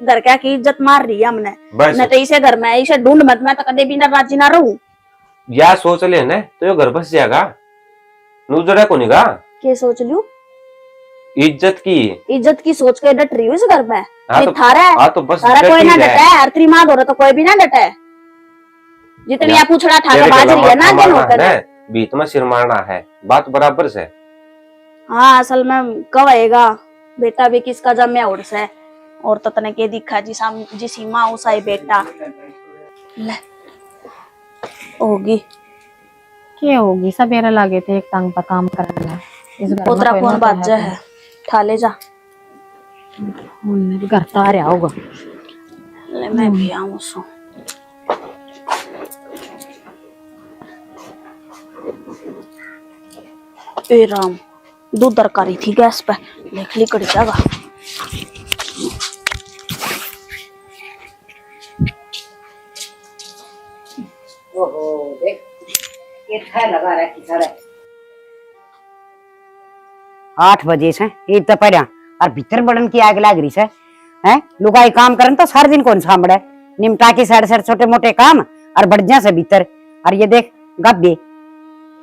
घर क्या की इज्जत मार रही है हमने न तो इसे घर में इसे ढूंढ मत मैं तो कदे भी ना राजी ना रहूं। या सोच ले ना तो ये घर बस जाएगा नू जरा को निगा क्या सोच लूं इज्जत की सोच के डट रही हूँ इस घर में। तो, थारा तो बस थारा कोई ना डटा है हर तेरी माँ दो तो कोई भी ना डटा है जितनी आप पूछड़ा ठाकर बाज रही है ना दिन होकर बीच में सिर मारना है बात बराबर से। हाँ असल में कहेगा बेटा भी किसका जमे उड़ से और तो तने के दिखा जी सीमा उसा ही बेटा ले होगी क्या होगी सवेरे लागे थे एक टांग पर काम करना इस घर उतरा कौन बात है ठा ले जा उन्हें भी घर तो आ रहा होगा। ले मैं भी आऊं सो ए राम दूध तरकारी थी गैस पे देख ली कड़ी जागा ओहो देख ये था लगा रहा कि सारा 8 बजे से एक तो पड़ा और भीतर बड़न की आग लाग रही से हैं लुगाई काम करन तो सारा दिन कौन सांभड़े निमटा के साइड छोटे मोटे काम और बढ़िया से भीतर और ये देख गब्बे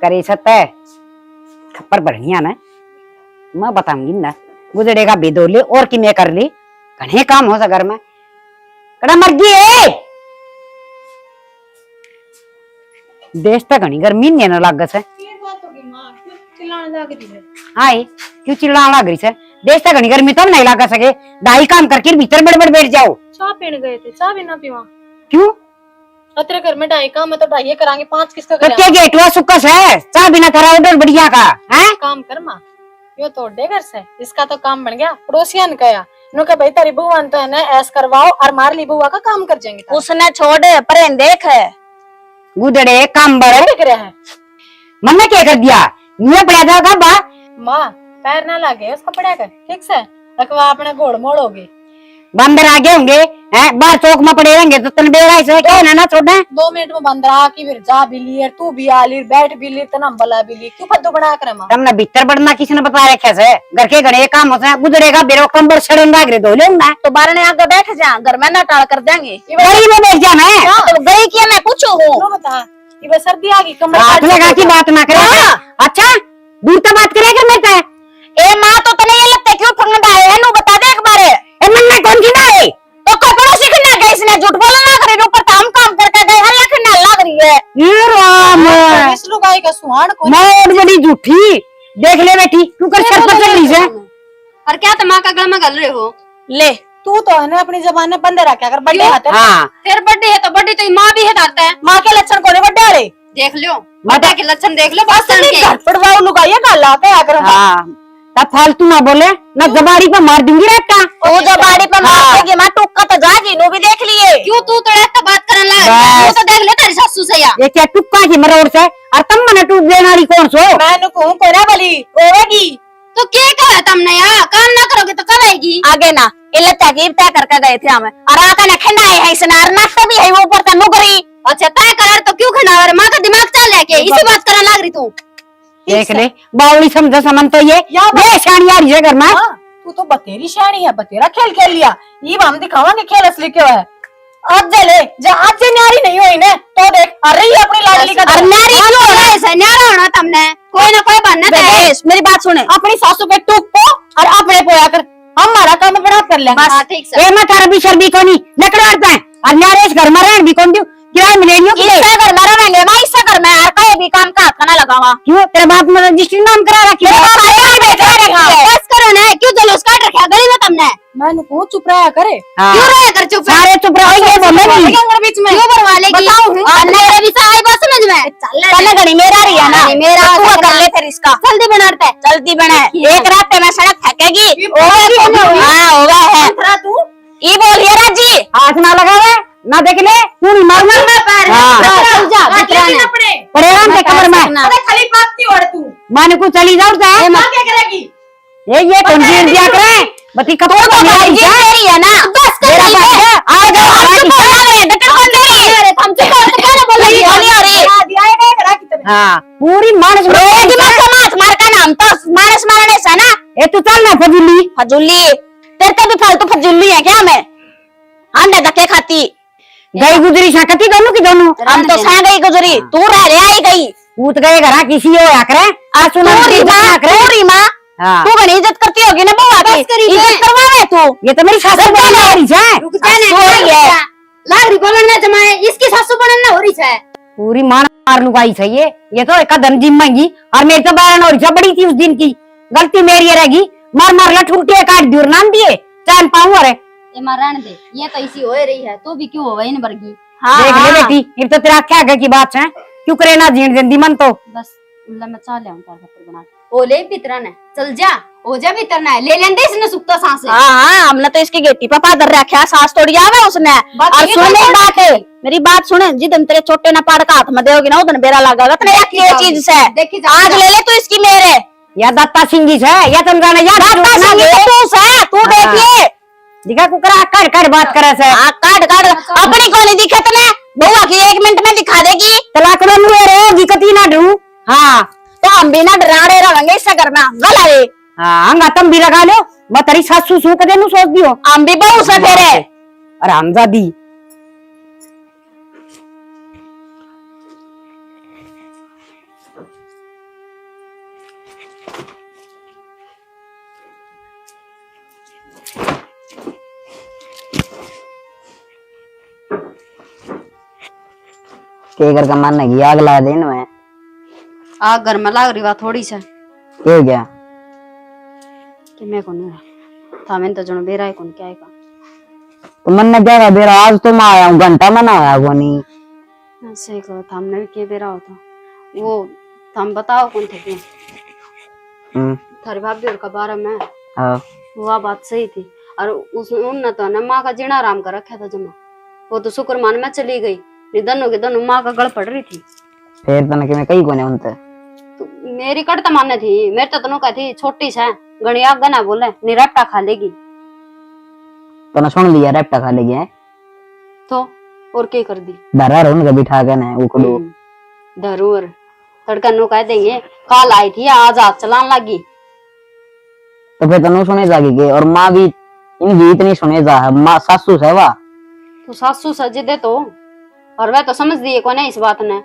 करे सकता है खप्पर बढ़िया ना मैं बताऊंगी ना गुजरेगा बेदोले और कि मैं कर ली घने काम हो घर में कड़ा मर्जी है देश तक घनी गर्मी नहीं ना लाग से हाय क्यों चिल्लाने लग रही है देश तक घनी गर्मी तब नहीं लाग सके दाई काम करके भीतर बड़बड़ बैठ जाओ। चाय पीने गए थे चाय भी ना पीवा क्यों तेरे घर में ढाई काम है तो ढाई कराएंगे 5 किसका तो क्या गेटवा सुक्कस है चाय बिना करा ऑर्डर बढ़िया का है काम कर माँ यो तो घर से इसका तो काम बन गया पड़ोसिया ने कहा नुके भाई तारी बुआ तो है ना ऐस करवाओ और मारली बुआ का काम कर जाएंगे। उसने छोड़ पर देख है गुदड़े काम बड़े दिख रहा है मन्ने क्या कर दिया ये पड़ा जाएगा बा माँ पैर ना लागे उसका पड़ा कर ठीक से रखवा अपने घोड़ मोड़ोगे। बंदर आगे होंगे हैं बाहर चौक में पड़े रहेंगे तो तन बेरा ऐसे क्या है ना छोड़ना 2 मिनट में बंदर आके फिर जा भी ली तू भी आ ली बैठ भी ली तना बला भी ली क्यों फद्दू बना कर माँ। तुमने भीतर बढ़ना किसने बता रखे से घर के घड़े काम होते हैं गुदड़ेगा बेरो कंबल सड़न लाग रहे धो लेंगे तो बारने आगे बैठ जा घर में ना टाल कर देंगे गई में बैठ जाना है तो गई की मैं पूछू हूँ नो बता ये बस सर्दी आ गई कमर रात में का की बात ना करे अच्छा दूर तो बात करेगा मैं तो ए माँ तो तने ये लगता है क्यों फंगड़ा है नु बता दे एक बार ए मन्ने कौन की ना है तो कपड़ों सीखना गई इसने झूठ बोला ना करे ऊपर काम काम करके गए हर लखना लग रही है ये राम इस लुगाई का सुहान को मोड़ बड़ी झूठी देख ले बेटी तू कर सर पर चल रही है और क्या तुम माँ का गला में गल रहे हो? ले तू तो है ना अपनी जबान में बंद रखा कर बड़े हाथ है। हाँ फिर बर्थडे है तो बर्थडे तो माँ भी है डालता है। माँ के लक्षण कोने बड़े वाले देख लो बर्थडे के लक्षण देख लो बस घर पड़वाओ लुगाई गाला पे आकर हाँ तब फालतू ना बोले ना जबाड़ी पे मार दूंगी रखता ओ जो बाड़ी पे मार देगी मैं टुक्का तो जागी नु भी देख लिए क्यों तू तो ऐसा बात करने लगा? बस। वो तो देख ले तेरी सासू से या ये क्या टुक्का की मरोड़ से और तुम मने टूक देने वाली कौन सो मैं कहूँ कोना वाली रोएगी तो क्या कहा तुमने यार? काम ना करोगे तो कब आएगी? आगे ना इल्ल तकीब तय करके गए थे हमें और आका ने खंडा है इसने और नाश्ता भी है वो ऊपर तक नुकरी अच्छा तय कर तो क्यों खड़ा है? माँ का दिमाग चल है के इसी बात करने लग रही तू। देख ले बावली समझो समन तो ये शानी आ रही है घर में तू तो बतेरी शानी है बतेरा खेल खेल लिया ये हम दिखावांगे खेल असली क्यों है। आज ले जा आज से न्यारी नहीं हुई ने तो देख अरे ये अपनी लाडली का और नारी क्यों हो रहा है ऐसा? न्यारा होना तुमने कोई ना कोई बनना चाहिए। मेरी बात सुने अपनी सासू पे टूक पो और अपने पोया कर हमारा काम बड़ा कर ले हाँ ठीक से ए मैं थारा भी शर्मी कोनी लकड़ा आड़ता है और न्यारे इस घर में रहन भी कौन दियो किराए मिलेनियो इससे घर में रहेंगे मैं इससे घर में यार कहीं भी काम का हाथ ना लगावा क्यों तेरे बाप ने रजिस्ट्री नाम करा रखी है बस करो ना क्यों जलूस काट रखा गली में तुमने? मैंने को चुप रहा करे क्यों रहा कर चुप? सारे चुप रहो ये बोले नहीं बीच में क्यों भरवा लेगी? अन्य भी तो आई बात समझ में चल घड़ी मेरा रही है ना मेरा तू कर ले फिर इसका जल्दी बनाते जल्दी बने एक रात में सड़क थकेगी हाँ होगा है तू ये बोलिए राजी हाथ ना लगावे ना देख ले पूरी मारना चल जा पड़ेगा हम कमर में खाली बात की और तू माने को चली जाओ ता मां क्या करेगी ये कौन सी दिया करे बती कब तो भाई जी मेरी है ना बस कर मेरा रही है आ जाओ हम चुप हो गए डटन कौन दे रही है हम चुप हो तो क्या बोल रही है आ रही दिया है करा की तरह हाँ पूरी मानस रोज मत समाज मार का नाम तो मानस मारने से ना ए तू चल ना फजुली फजुली तेरे तो भी फालतू फजुली है क्या मैं अंडे धक्के खाती गई गुजरी शकती दोनों की दोनों हम तो सह गई गुजरी तू रह रे आई गई पूत गए घर किसी हो आकरे आज सुना पूरी माँ हाँ तू घनी इज्जत करती होगी ना बुआ की इज्जत करवावे तू ये तो मेरी सासू बोल रही है रुक जाने लाग रही बोलन ना जमाए इसकी सासू बनन ना हो रही है। पूरी मान मार लुगाई है ये तो एक धन मांगी और मेरी तो बारह हो रही बड़ी थी उस दिन की गलती मेरी रहेगी मार मार लठुटे काट दूर नाम दिए चान पाऊं अरे ये मारण दे ये तो इसी हो रही है तो भी क्यों हो इन वर्गी। देख ले बेटी ये तो तेरा क्या आगे की बात है क्यों करे ना जीण जिंदी मन तो बस उल्ला मैं चाल लेऊं तार खतर बना ओले भीतरन है चल जा हो जा भीतरन है ले लेंदे इसने सुक्ता सांस है। हाँ हमने तो इसकी गेटी पर पादर रखा सांस तोड़ी आवे उसने और सुन मेरी बात सुने जिदन तेरे छोटे ना पाड़ का हाथ में देगी ना उधर बेरा लगागा तेरे ये चीज से देखी आज ले ले तू इसकी मेरे या दत्ता सिंह जी है या तुम जाने या दाता सिंह तू से तू देखिए दिखा कुकरा काट काट बात करे से काट काट अपनी को नहीं दिखत ने बउआ की 1 मिनट में दिखा देगी तलाक में मुए रे दिक्कत ही ना डरू हाँ तो हम भी ना डराड़े रहेंगे इससे करना गला रे हाँ अंगा तुम भी लगा लो मैं तेरी सासू सू कदे नु सोच दियो हम भी बहू से फेरे अरे हमजादी के घर का मन है आग ला देन में आग घर में लाग रही बात थोड़ी से के गया कि मैं कौन था मैंने तो जनो बेरा है कौन क्या है का तो मन ने क्या बेरा आज तो मैं आया हूँ घंटा मना आया वो नहीं ऐसे कहो हमने भी के बेरा होता वो हम बताओ कौन थे क्यों थारी भाभी और का बारे में हाँ वो बात सही थी और उनने तो ना माँ का जीना आराम कर रखा था जमा। वो तो शुक्र मान में चली गई, नहीं दोनों के दोनों माँ का गल पड़ रही थी। फिर तने कि मैं कई कोने उनते तो मेरी कटता माने थी, मेरे तो तनु कहती छोटी सा गणी आग ना बोले निरपटा खा लेगी। तने सुन लिया रेपटा खा लेगी है तो और क्या कर दी डरा रहो उनका बिठा के ना उकड़ो जरूर तड़का नु कह देंगे कल आई थी आज हाथ चलान लगी। तो फिर तनु सुने जागी के और माँ भी इनकी इतनी सुने जा है माँ सासू से वा तो सासू सजे दे तो और वह तो समझ दिए को नहीं इस बात ने,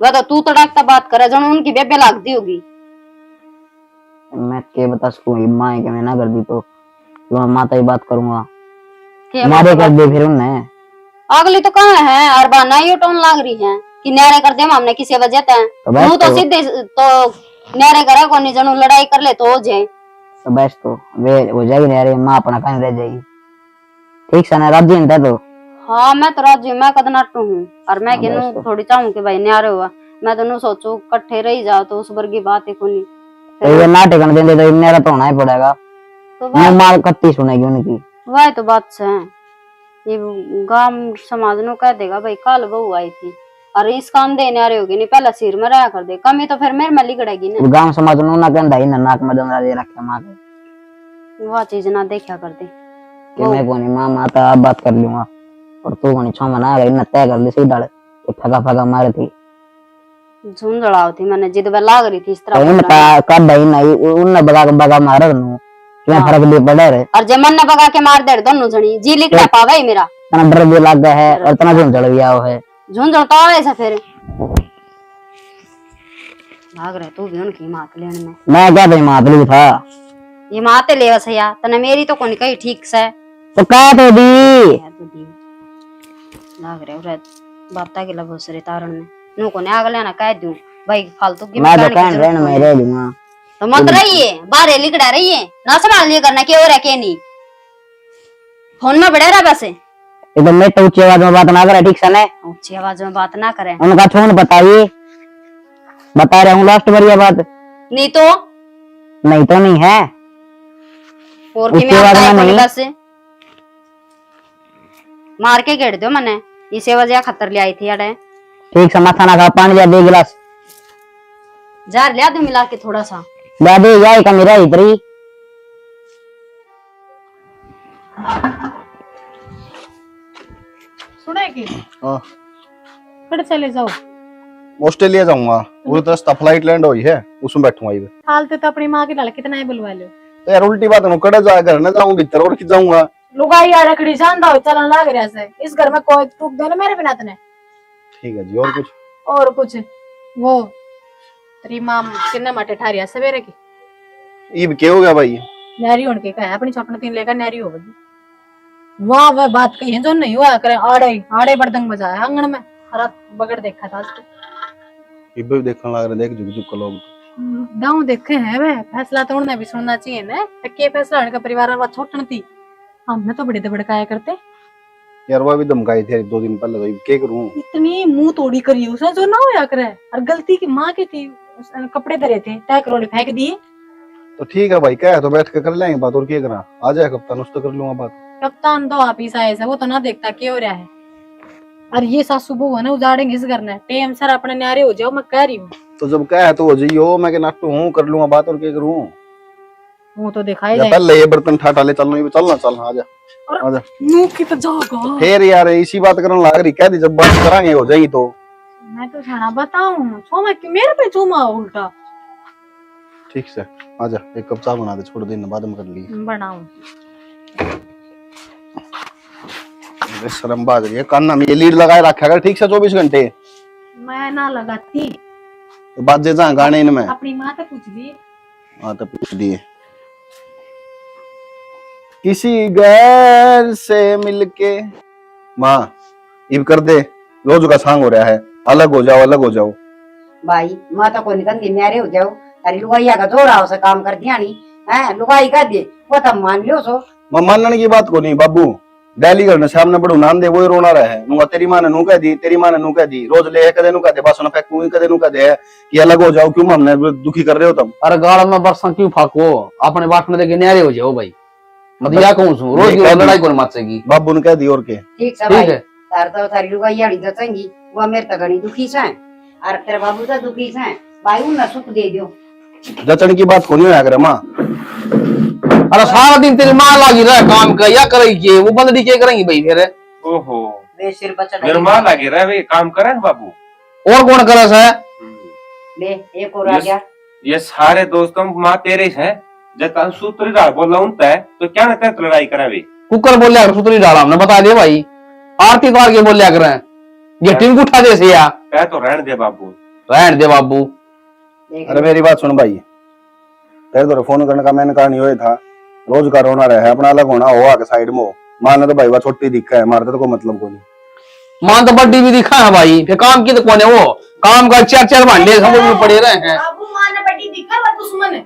वह तो तू तड़कता बात करे जन उनकी बेबे लागती होगी। मैं के बता सकूं माँ के मैं ना कर दी तो माँ तो बात करूंगा के मारे कर दे फिर उन्हें अगली तो कहाँ है और बहाना ही टोन लाग रही है कि न्यारे कर दे हमने किसी वजह ते बस तो सीधे तो न्यारे करे को नहीं जनू लड़ाई कर ले तो हो जाए तो बस तो वे हो जाएगी यार माँ अपना कहीं रह जाएगी। ठीक से ना राजी है तो हाँ मैं तो राजी मैं कद नाटू हूँ और मैं हाँ, बस कहूँ तो। थोड़ी चाहूँ कि भाई न्यारे हुआ मैं तो नू सोचू कट्ठे रही जाओ तो उस वर्गी बात है कोनी तो ये ना टिकन देंगे तो मेरा तो होना ही पड़ेगा। तो मैं माल कत्ती सुनेगी उनकी वह तो बात से है। ये गांव समाज नो कह देगा भाई कल बहू आई थी और इस काम देने आ रही होगी नहीं पहले सिर में रहा कर दे कमी तो फिर मेरे में लिगड़ेगी ना। गांव समाज नो ना कहंदा ही ना नाक में दंगरा दे रखे माँ के वह चीज ना देखा कर दे कि मैं कोनी माँ माता अब बात कर लूंगा और तू कोनी छो मना गई ना तय कर ली सही डाल फगा फगा मारे थी झुंझड़ाव थी मैंने जिद पे लाग रही थी इस तो तरह इनका कर दई नहीं उन बगा बगा मार नु क्या फर्क भी पड़े रे और जब मन ने बगा के मार दे दोनों जनी जी लिखा पावे ही मेरा तना डर भी लग गया है और तना झुंझड़ भी आओ है झुंझड़ तो आवे से फिर भाग रहे तू भी उनकी मात लेने में मैं क्या भाई मातलू था ये माते ले वसया तने मेरी तो कोनी कही ठीक से तो कह तो दी तो दी भाग रहे रे बाता के लबो सरे तारण में नु कोने अगले ना कह दूं भाई फालतू की मैं तो कहन रहने में रह लूंगा तो मत रहिए बाहर लिगड़ा रहिए ना संभाल लिया करना के और है के नहीं फोन में बड़े रहा बस ये तो मैं तो ऊंची आवाज में बात ना करे ठीक से ने ऊंची आवाज में बात ना करें उनका छोड़ बताइए बता रहा हूँ लास्ट बार ये बात नहीं तो नहीं तो नहीं है और की उसके मैं बाद आता में है नहीं। बस मार के घेर दो मैंने इसे वजह खतर ले आई थी अड़े ठीक से माथा ना खा पानी जा दे गिलास जार लिया दो मिला के थोड़ा सा ला दे जाए का मेरा इतरी सुने की हाँ कड़े चले जाओ ऑस्ट्रेलिया जाऊंगा पूरी तरह फ्लाइट लैंड हुई है उसमें बैठूंगा ये हालते तो अपनी माँ के लाल कितना ही बुलवा लो तो यार उल्टी बात है कड़े जा घर न जाऊंगी भीतर और कि जाऊंगा लुगाई आ रखड़ी जानदा हो चलन लाग रहा से इस घर में कोई टूक दे ना मेरे बिना तने ठीक है जी और कुछ और कुछ वो तेरी माँ किन्ने माटे ठारिया सवेरे की ये क्या हो गया भाई नहरी होने के कहा अपनी छोटन तीन लेकर नहरी हो गई वहाँ वह बात कही है जो नहीं हुआ करे आड़े आड़े बर्दंग बजाया आंगन में हरा बगड़ देखा था उसको ये भी देखने लग रहे देख जुग जुग का लोग दाऊ देखे हैं वे फैसला तो उन्हें भी सुनना चाहिए ना के फैसला उनका परिवार वाला छोटन थी हमने तो बड़े बड़काया करते यार वो भी धमकाई थी 2 दिन पहले तो क्या करूं इतनी मुंह तोड़ी करी उसने जो ना होया करे और गलती की माँ की थी उसने कपड़े धरे थे तय करोड़े फेंक दिए तो ठीक है भाई क्या है तो बैठ के कर लेंगे बात और क्या करा आ जाए कप्तान उससे कर लूंगा बात कप्तान तो आप ही आए वो तो ना देखता क्या हो रहा है और ये सासू बहू है ना उजाड़ेंगे इस घर ने टेम सर अपने न्यारे हो जाओ मैं कह रही हूँ तो जब क्या है तो हो जाइयो मैं के नाटू हूँ कर लूंगा बात और क्या करूँ वो तो दिखाई या जाए पहले ये बर्तन ठाटा ले चलना चल आजा आजा मुंह की तो जाओगा फिर यार इसी बात करने लग रही कह दी जब बात करांगे हो जाएगी तो मैं तो छाना बताऊं छोमा कि मेरे पे चूमा उल्टा ठीक से आजा एक कप चाय बना दे छोड़ देना बाद में कर लिए बनाऊं शर्म बात है कान्ना में ये लीड लगाए रखा कर ठीक से 24 घंटे मैं ना लगाती तो बात जे जा गाने इनमें अपनी माँ से पूछ ली हाँ तो पूछ दिए किसी गैर से मिलके माँ इब कर दे रोज का सांग हो रहा है अलग हो जाओ भाई माँ तो को निकल के न्यारे हो जाओ अरे लुगाइया का जोड़ा हो से काम कर दिया नहीं है लुगाई कर दे वो तो मान लियो सो मैं मानने की बात को नहीं बाबू डेली करने सामने बड़ू नाम दे वो ही रोना रहा है नुआ तेरी माँ ने नू कह दी तेरी माँ ने नू कह दी रोज ले कदे नू कह दे बस ना फेंकू कदे नू कह दे कि अलग हो जाओ क्यों हमने दुखी कर रहे हो तुम अरे गाल में बरसा क्यों फाको अपने बाट में देखे न्यारे हो जाओ भाई मतलब या कौन सु रोज की लड़ाई कौन माचेगी। बाबू ने कह दी और के ठीक से ठीक भाई है। तार तो थारी लुगाई आड़ी जचेंगी वो मेरे तो घणी दुखी से और तेरे बाबू तो दुखी से भाई उन सुख दे दियो। जचन की बात कोनी होया करे मां। अरे सारा दिन तेरी माँ लगी रहा काम कर या करेगी के वो बंदरी के करेंगी भाई फिर। ओहो वे सिर बच्चा मेरे माँ लगे रहे वे काम करे ना बाबू। और कौन करे से ले एक और आ गया। ये सारे दोस्तों माँ तेरे हैं जब तक सूत्री डाल बोला उनता है तो क्या ना तेरे लड़ाई करे वे। कुकर बोलिया कर सुतरी डाला हमने बता दिया भाई आरती द्वार के बोलिया कर ये टिंग उठा दे से या कह तो रहने दे बाबू। रहने दे बाबू। अरे मेरी बात सुन भाई, तेरे तो फोन करने का मैंने कहा नहीं हुआ था। रोज का रोना रहे अपना अलग होना हो आके साइड में हो। माने तो भाई वो छोटी दिक्कत है, मारते तो कोई मतलब को नहीं। मान तो बड्डी भी दिखा है भाई फिर काम की तो कौन है वो काम का चार भांडे सब में पड़े रहे हैं। बाबू माँ ने बड़ी दिखा वो दुश्मन है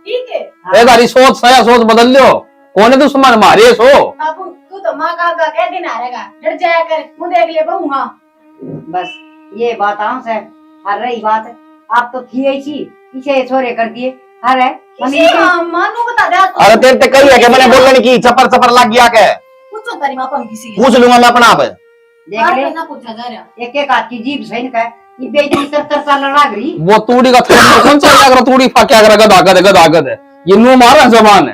ठीक है। ए तारी सोच सया सोच बदल लो कौन है दुश्मन मारे सो। बाबू तू तो माँ का कह दिन आ रहेगा डर जाया कर मुँह देख ले बहू माँ। बस ये बात आऊं से और रही बात आप तो थी ऐसी पीछे छोरे कर दिए अरे मानू बता दे अरे तेरे ते कही है कि मैंने बोलने की चपर चपर लग गया के पूछो तारी माँ पंखी सी पूछ लूंगा मैं अपना आप। देख ले ना पूछा जा रहा एक एक हाथ की जीभ सही का ये बेटी तर साल लाग रही वो तूड़ी का कौन सा क्या कर तूड़ी फा क्या करेगा दागद है ये मुंह मारा जबान है।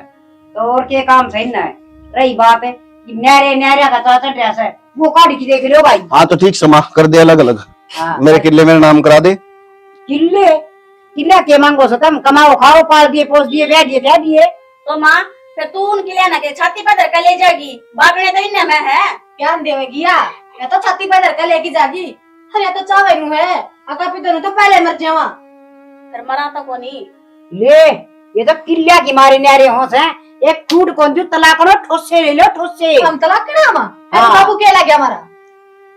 तो और के काम सही ना है। रही बात है कि नहरे नहरे का चाचा ड्रेस है वो काट के देख लो भाई। हाँ तो ठीक समा कर दे अलग अलग। हाँ, मेरे किले मेरे नाम करा दे। किले किला के मांगो सो तुम कमाओ खाओ पाल दिए पोस दिए ब्याह दिए तो माँ फिर तू उनके लिए ना के छाती पर धर कर ले जाएगी भागने तो इन्हें में है ज्ञान देवेगी या तो छाती पे धर कर लेके जागी अरे या तो चावे नु है अका पितो नु तो पहले मर जावा फिर मरा तो कोनी ले ये तो किला की मारे नहरे होस है एक टूट कौन दू तलाक लो ठोसे ले लो ठोसे हम तलाक केना मा हाँ। बाबू के लग गया हमारा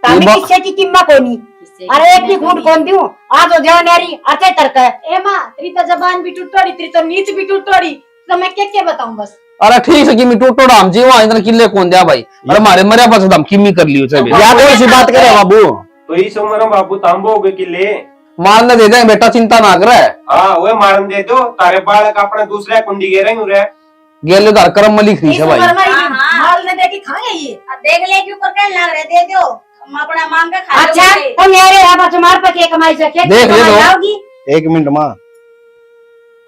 तामी किस्से की किम्मा कोनी अरे एक भी कूट कौन दू आज हो जाओ नहरी अचे तरक ए माँ तेरी तो जबान भी टूटोड़ी तेरी तो नीच भी टूटोड़ी तो मैं क्या बताऊं बस। अरे ठीक है किमी टोटो डाम जी वहां इधर किले कौन दिया भाई अरे मारे मरे बस दम किमी कर लियो से या कौन सी बात करे बाबू। तो इस उम्र में बाबू तांबो हो गए किले मारने दे दे बेटा चिंता ना करे। हाँ वो मारन दे दो तारे बालक अपने दूसरे कुंडी गे रहे रे गेले दार कर्म में लिख रही इस है भाई। उम्र में हाँ, हाँ। माल ने देखी खाए ये देख ले के ऊपर कहने लग रहे दे दो हम अपना मांग के खा अच्छा तो नहरे है बस मार पे के कमाई से के देख ले लो। आओगी एक मिनट माँ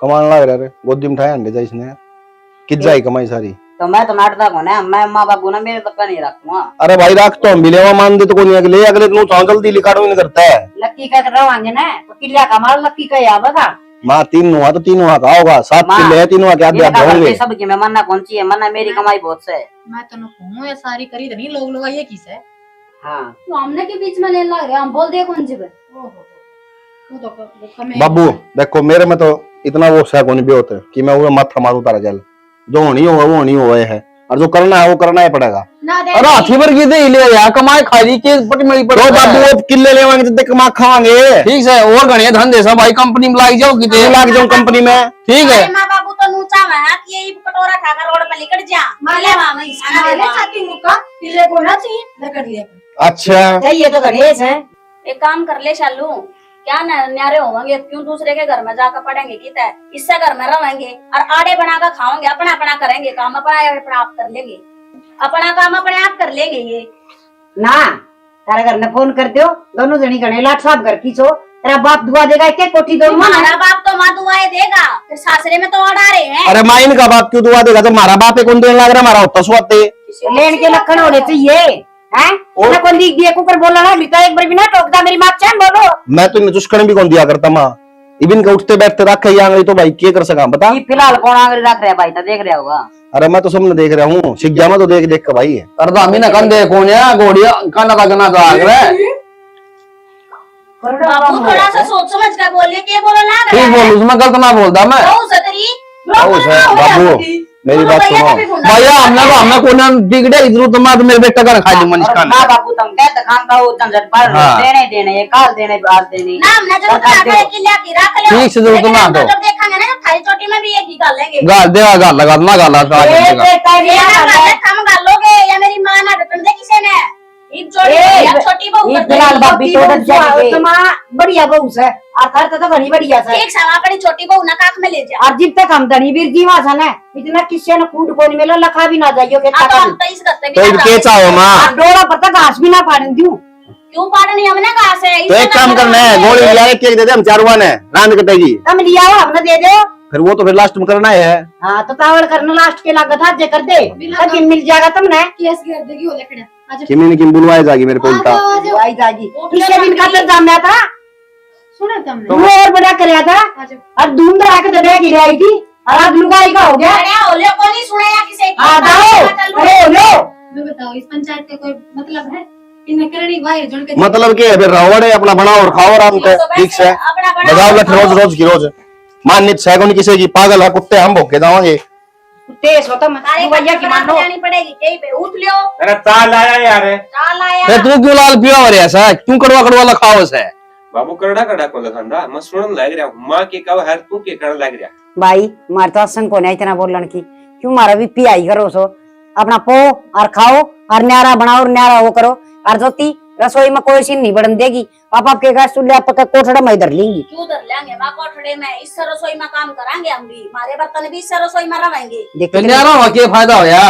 कमान लग रहा रे गोदी में ठाया अंडे जा इसने कित जाई कमाई सारी। तो मैं तो नाटदा को ना मैं मां बाबू ना मेरे तक नहीं रखूंगा। अरे भाई राख तो हम भी लेवा मान दे तो कोई अगले अगले नु तो जल्दी लिखाड़ो नहीं करता है। लक्की का रवांगे ना तो किला का मार लक्की का या बता माँ तीन हुआ तो तीन हुआ का होगा 7 माँ, किले है तीन हुआ के आधे आधे होंगे। सब की मैं मन्ना कौन सी है मन्ना मेरी कमाई बहुत से है। मैं तो कहूं ये सारी करी नहीं लोग ये किस है हाँ तो हमने के बीच में लेने लग रहे हम बोल दिए कौन सी बात। वो तो हमें बाबू देखो मेरे में तो इतना वो सह नहीं भी होता कि मैं वो माथा मारू तारा जल जो होनी होगा वो होनी हुआ है और जो करना है वो करना ही पड़ेगा। ना दे अरे हाथी भर की दे ले यार कमाई खाई के पट मेरी पट तो बाबू अब किले लेवांगे तो देख कमा खावांगे ठीक है और गणे धंधे सब भाई कंपनी में लाग जाओ किते लाग जाऊं कंपनी में। ठीक है माँ बाबू तो नूचा में है कि ये कटोरा खाकर रोड पे निकल जा माले माँ में खाना दे माले दो। छाती मुका पिल्ले को ना चाहिए लकड़ लिया अच्छा चाहिए तो गणेश है। एक काम कर ले शालू क्या न्यारे होंगे क्यों दूसरे के घर में जाकर पढ़ेंगे कितना इससे घर में रहेंगे और आड़े बनाकर खाओगे अपना अपना करेंगे काम अपना आप कर लेंगे अपना काम अपने आप कर लेंगे ये ना तारा घर ने फोन कर दियो दोनों जनी गणे लाट साहब घर की छो तेरा बाप दुआ देगा के कोठी दो हमारा बाप तो माँ दुआएं देगा फिर सासरे में तो अड़ा रहे हैं अरे माँ इनका बाप क्यों दुआ देगा तो हमारा बाप कौन देने लग रहा हमारा होता सुआते लेन के लखन होने चाहिए हैं ना कौन लिख दिए कुकर बोला ना लिखा एक बार भी ना टोकदा मेरी मां चैन बोलो। मैं तो इन्हें चुस्कन भी कौन दिया करता माँ इबिन का उठते बैठते रखे आंगली तो भाई क्या कर सका बता। ये फिलहाल कौन आंगली रख रहा है भाई तो देख रहा होगा। अरे मैं तो सबने देख रहा हूँ शिक्षा में तो देख देख के भाई है। करदा मी ना कंदे कौन है गोड़िया काना का गना का आग रे बापू थोड़ा सा सोच समझ कर बोलिए क्या बोलो ना ठीक बोल उसमें गलत ना बोलता मैं बाबू मेरी बात सुनो भैया हमने कोना बिगड़े इधर तो मैं मेरे बेटा का खा ली मनीष खान मां बाबू तुम कहते खान का वो झंझट पर हाँ। देने ये काल देने आज देने नाम ना जरूर रख के लिया की रख ले ठीक से जरूरत ना दो जब देखेंगे ना थाली चोटी में भी एक ही गाल लेंगे गाल देगा गाल लगा ना गाल ये देगा कहता है ये ना गाल हम गालोगे या मेरी मां ना डटन दे किसी ने ईब जोड़ी या छोटी बहू ये कर फिलहाल देगी। भाभी तो डर जाएगी तमा बढ़िया बहू से अर्थात तो बड़ी बढ़िया से एक सावा अपनी छोटी बहू ना काख में ले जा। और जब तक हम धनी वीर जी वहां है इतना किसी ने कूट कोनी मिलो लखा भी ना जाइयो के हाँ तो हम तो इस गत्ते तो भी इब के चाहो माँ और डोरा पर तक घास भी ना पाड़न दूं क्यों पाड़नी हमने कहा से तो एक काम करना है, गोली लिया एक केक दे दे, हम चारुआ ने रांद कटेगी, तुम लिया हो हमने दे दो फिर वो तो फिर लास्ट में करना है। हाँ तो तावड़ करना लास्ट के लागत हाथ जे कर दे सब मिल जाएगा तुमने केस कर देगी वो लकड़ा आज किमी ने किम बुलवाए जाएगी मेरे को उल्टा। आई जाएगी पिछले दिन का तो जाम था सुना तुमने वो और बड़ा कराया था आज और धूम धड़ा के दबे गिर आई थी और आज लुगाई का हो गया अरे ओले को नहीं सुना या किसी की आ जाओ अरे लो मैं बताओ इस पंचायत का कोई मतलब है इन्हें करनी वाई जुड़ के मतलब क्या है, फिर रवड़ है अपना बनाओ और खाओ आराम से, ठीक से बजाओ लठ रोज रोज की रोज मान नित सैगुन किसी की पागल है कुत्ते हम भोग के जाओगे। तेज हो तुम तारे भैया की मानो जानी पड़ेगी कहीं पे उठ लियो अरे चाल आया यार चाल आया फिर तू क्यों लाल पिया हो रहा है क्यों कड़वा कड़वा लखाओ से बाबू करड़ा करड़ा को लखंदा मैं सुनन लग रहा हूँ माँ के कब हर तू के कर लग रहा भाई मार तो संग को नहीं इतना बोलन की क्यों मारा भी पियाई करो सो अपना पो और खाओ और न्यारा बनाओ और न्यारा वो करो और जोती रसोई में कोई सीन नहीं बढ़न देगी आप आपके गैस चूल्हे आप पक्का कोठड़ा में इधर लेंगी क्यों धर लेंगे माँ कोठड़े में इस रसोई में काम करांगे हम भी हमारे बर्तन भी इस रसोई में रवाएंगे देखते न्यारा हो के फायदा हो या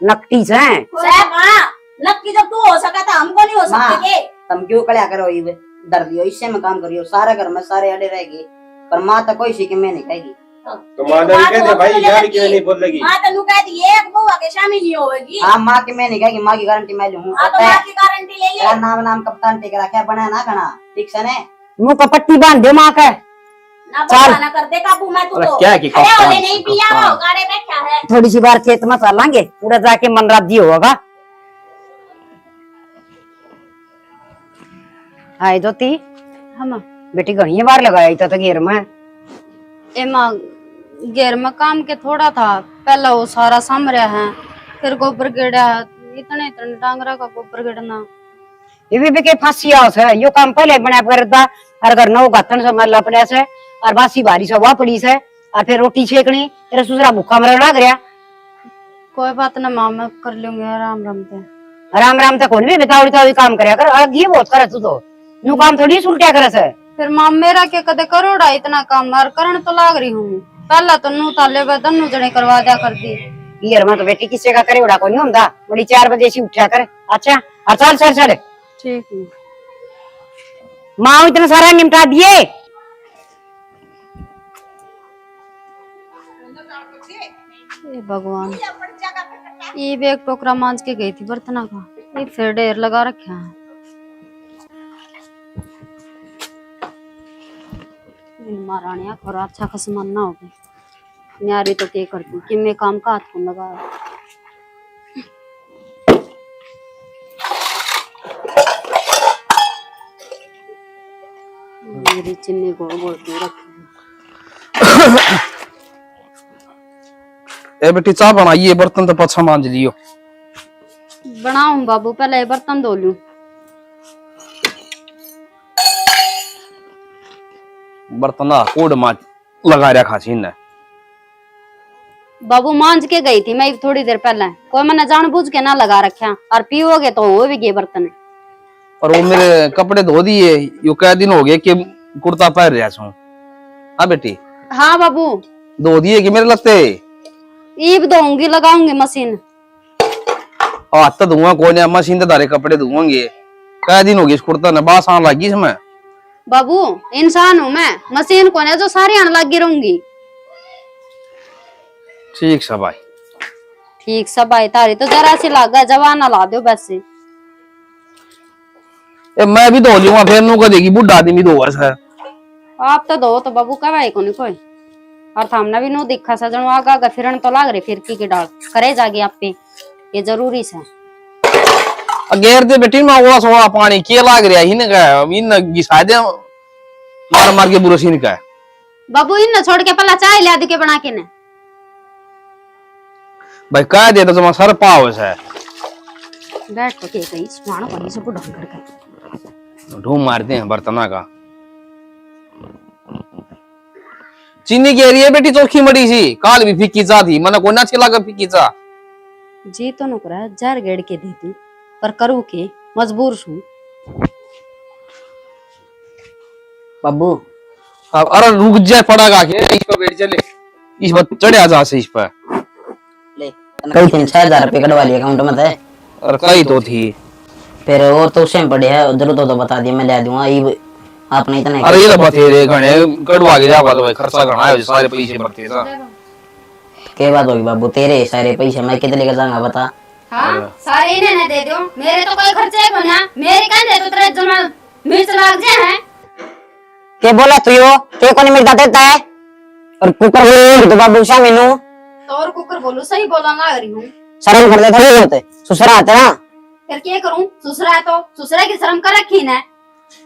नकटी से साहब हाँ नक्की जब तू हो सका था हमको नहीं हो सकते तुम क्यों कल्या करो ये डर दियो इससे में काम करियो सारे घर में सारे अड़े रहेगी पर माँ तो कोई सीखे में नहीं कहेगी तो माधव कहते भाई यार क्यों नहीं बोल लगी माँ तनु कहती एक बहू आगे शामिल नहीं होगी हाँ माँ की मैं नहीं कहेगी माँ की गारंटी मैं लूँ हाँ तो माँ की गारंटी ले तेरा ले नाम नाम कप्तान टेकरा क्या बना ना खाना ठीक से ने मुंह का पट्टी बांध दे माँ का ना बहाना कर दे काबू मैं तू तो क्या की अरे कप्तान, ओले नहीं पिया हो गाड़े बैठा है थोड़ी सी बार खेत में चलांगे पूरा जाके मन राज्य होगा हाय ज्योति हम बेटी घनी बार लगाई तो घेर में एमा घेर में काम के थोड़ा था पहला वो सारा साम रहा है फिर गोबर गेड़ा है इतने इतने डांगरा का गोबर गेड़ना ये भी के फांसी आओ से यो काम पहले बना करता और घर नौ गातन से मरला पड़ा से और बासी बारी से हुआ पड़ी से और फिर रोटी छेकनी तेरा सुसरा भूखा मरना लग गया कोई बात ना माँ मैं कर लूंगी आराम आराम से राम राम तक कौन भी बेतावड़ी तावड़ी काम करया कर अलग ये बहुत करे तू तो नु काम थोड़ी सुलटिया करे से फिर माँ मेरा के कदे करोड़ा इतना काम और करण तो लाग रही हूँ पहला तो नू ताले बदन जने करवा दिया कर दी ये में तो बेटी किसी का करे उड़ा को नहीं होता बड़ी 4 बजे से उठा कर अच्छा और चल चल चल ठीक है माँ इतना सारा निपटा दिए ये भगवान ये भी एक टोकरा मांझ के गई थी बर्तना का ये फिर ढेर लगा रखे हैं महारानिया खरा अच्छा का सामान ना हो गई न्यारी तो क्या करती कि मैं काम का हाथ को लगा मेरी चिन्नी गोल गोल के रखी ए बेटी चाह बनाइए बर्तन तो पछा मांज लियो बनाऊं बाबू पहले ये बर्तन धो लूं बर्तन कोड मांज लगा रखा छी ने बाबू मांझ के गई थी मैं थोड़ी देर पहले कोई मैंने जानबूझ के ना लगा रखा और पीओगे तो हो भी गए बर्तन और वो मेरे कपड़े धो दिए यो कई दिन हो गए कि कुर्ता पहन रहा छू हाँ बेटी हाँ बाबू धो दिए कि मेरे लगते ईब धोऊंगी लगाऊंगी मशीन हाथ तो धुआं कोई नहीं मशीन तो दारे कपड़े धुआंगे कई दिन हो गए इस कुर्ता ने बास आने लगी इसमें बाबू इंसान हूँ मैं मशीन कौन है जो सारी आने लगी रहूंगी ठीक सब भाई ठीक सब भाई तारी तो जरा सी लागा जवाना ला दो वैसे ए मैं भी धो लूंगा फिर नू कदेगी बुढ़ा आदमी दो वर्ष है आप तो दो तो बाबू कब आई कोई और थामना भी नो दिखा सजन आगा आगा फिरन तो लाग रहे फिरकी की डाल करे जागे आप पे ये जरूरी से अगेर दे बेटी में वो सोड़ा पानी के लाग रहा ही का इन घिसा दे मार मार के बुरा सीन का बाबू इन छोड़ के पहला चाय ला के बना के ने भाई कह दे तो तुम सर पाव है बैठ तो के कहीं सुहाना पानी से बुढ़ा कर ढूंढ मारते हैं बर्तना का चीनी कह रही है बेटी चोखी मड़ी सी काल भी फीकी चा थी मन को ना छिला का फीकी चा जी तो नुकरा जार गेड़ के दी थी पर करू के मजबूर छू। बाबू अब अरे रुक जाए पड़ेगा के इस पर बैठ चले इस पर चढ़े जा से इस पर कई 3-4 रुपए कटवा लिए अकाउंट में थे। और कई तो थी फिर और तो सेम पड़े है उधर तो बता दिया मैं ले दूंगा ये आपने इतना अरे ये तो बतेरे घने कटवा के जावा तो भाई खर्चा घना है सारे पैसे भरते था। क्या बात होगी बाबू तेरे सारे पैसे मैं कितने लेकर जाऊंगा बता। हाँ सारे इन्हें न दे दो, मेरे तो कोई खर्चे को ना, मेरे कहने तो तेरे जमा मिर्च लाग जाए हैं। के बोला तू यो के को नहीं मिलता देता है और कुकर बोल तो बाबू सा मेनू तो और कुकर बोलू सही बोला ना रही हूँ। शर्म कर देता नहीं होते ससुरा आते ना फिर क्या करूँ, ससुरा है तो ससुरा की शर्म कर रखी ना।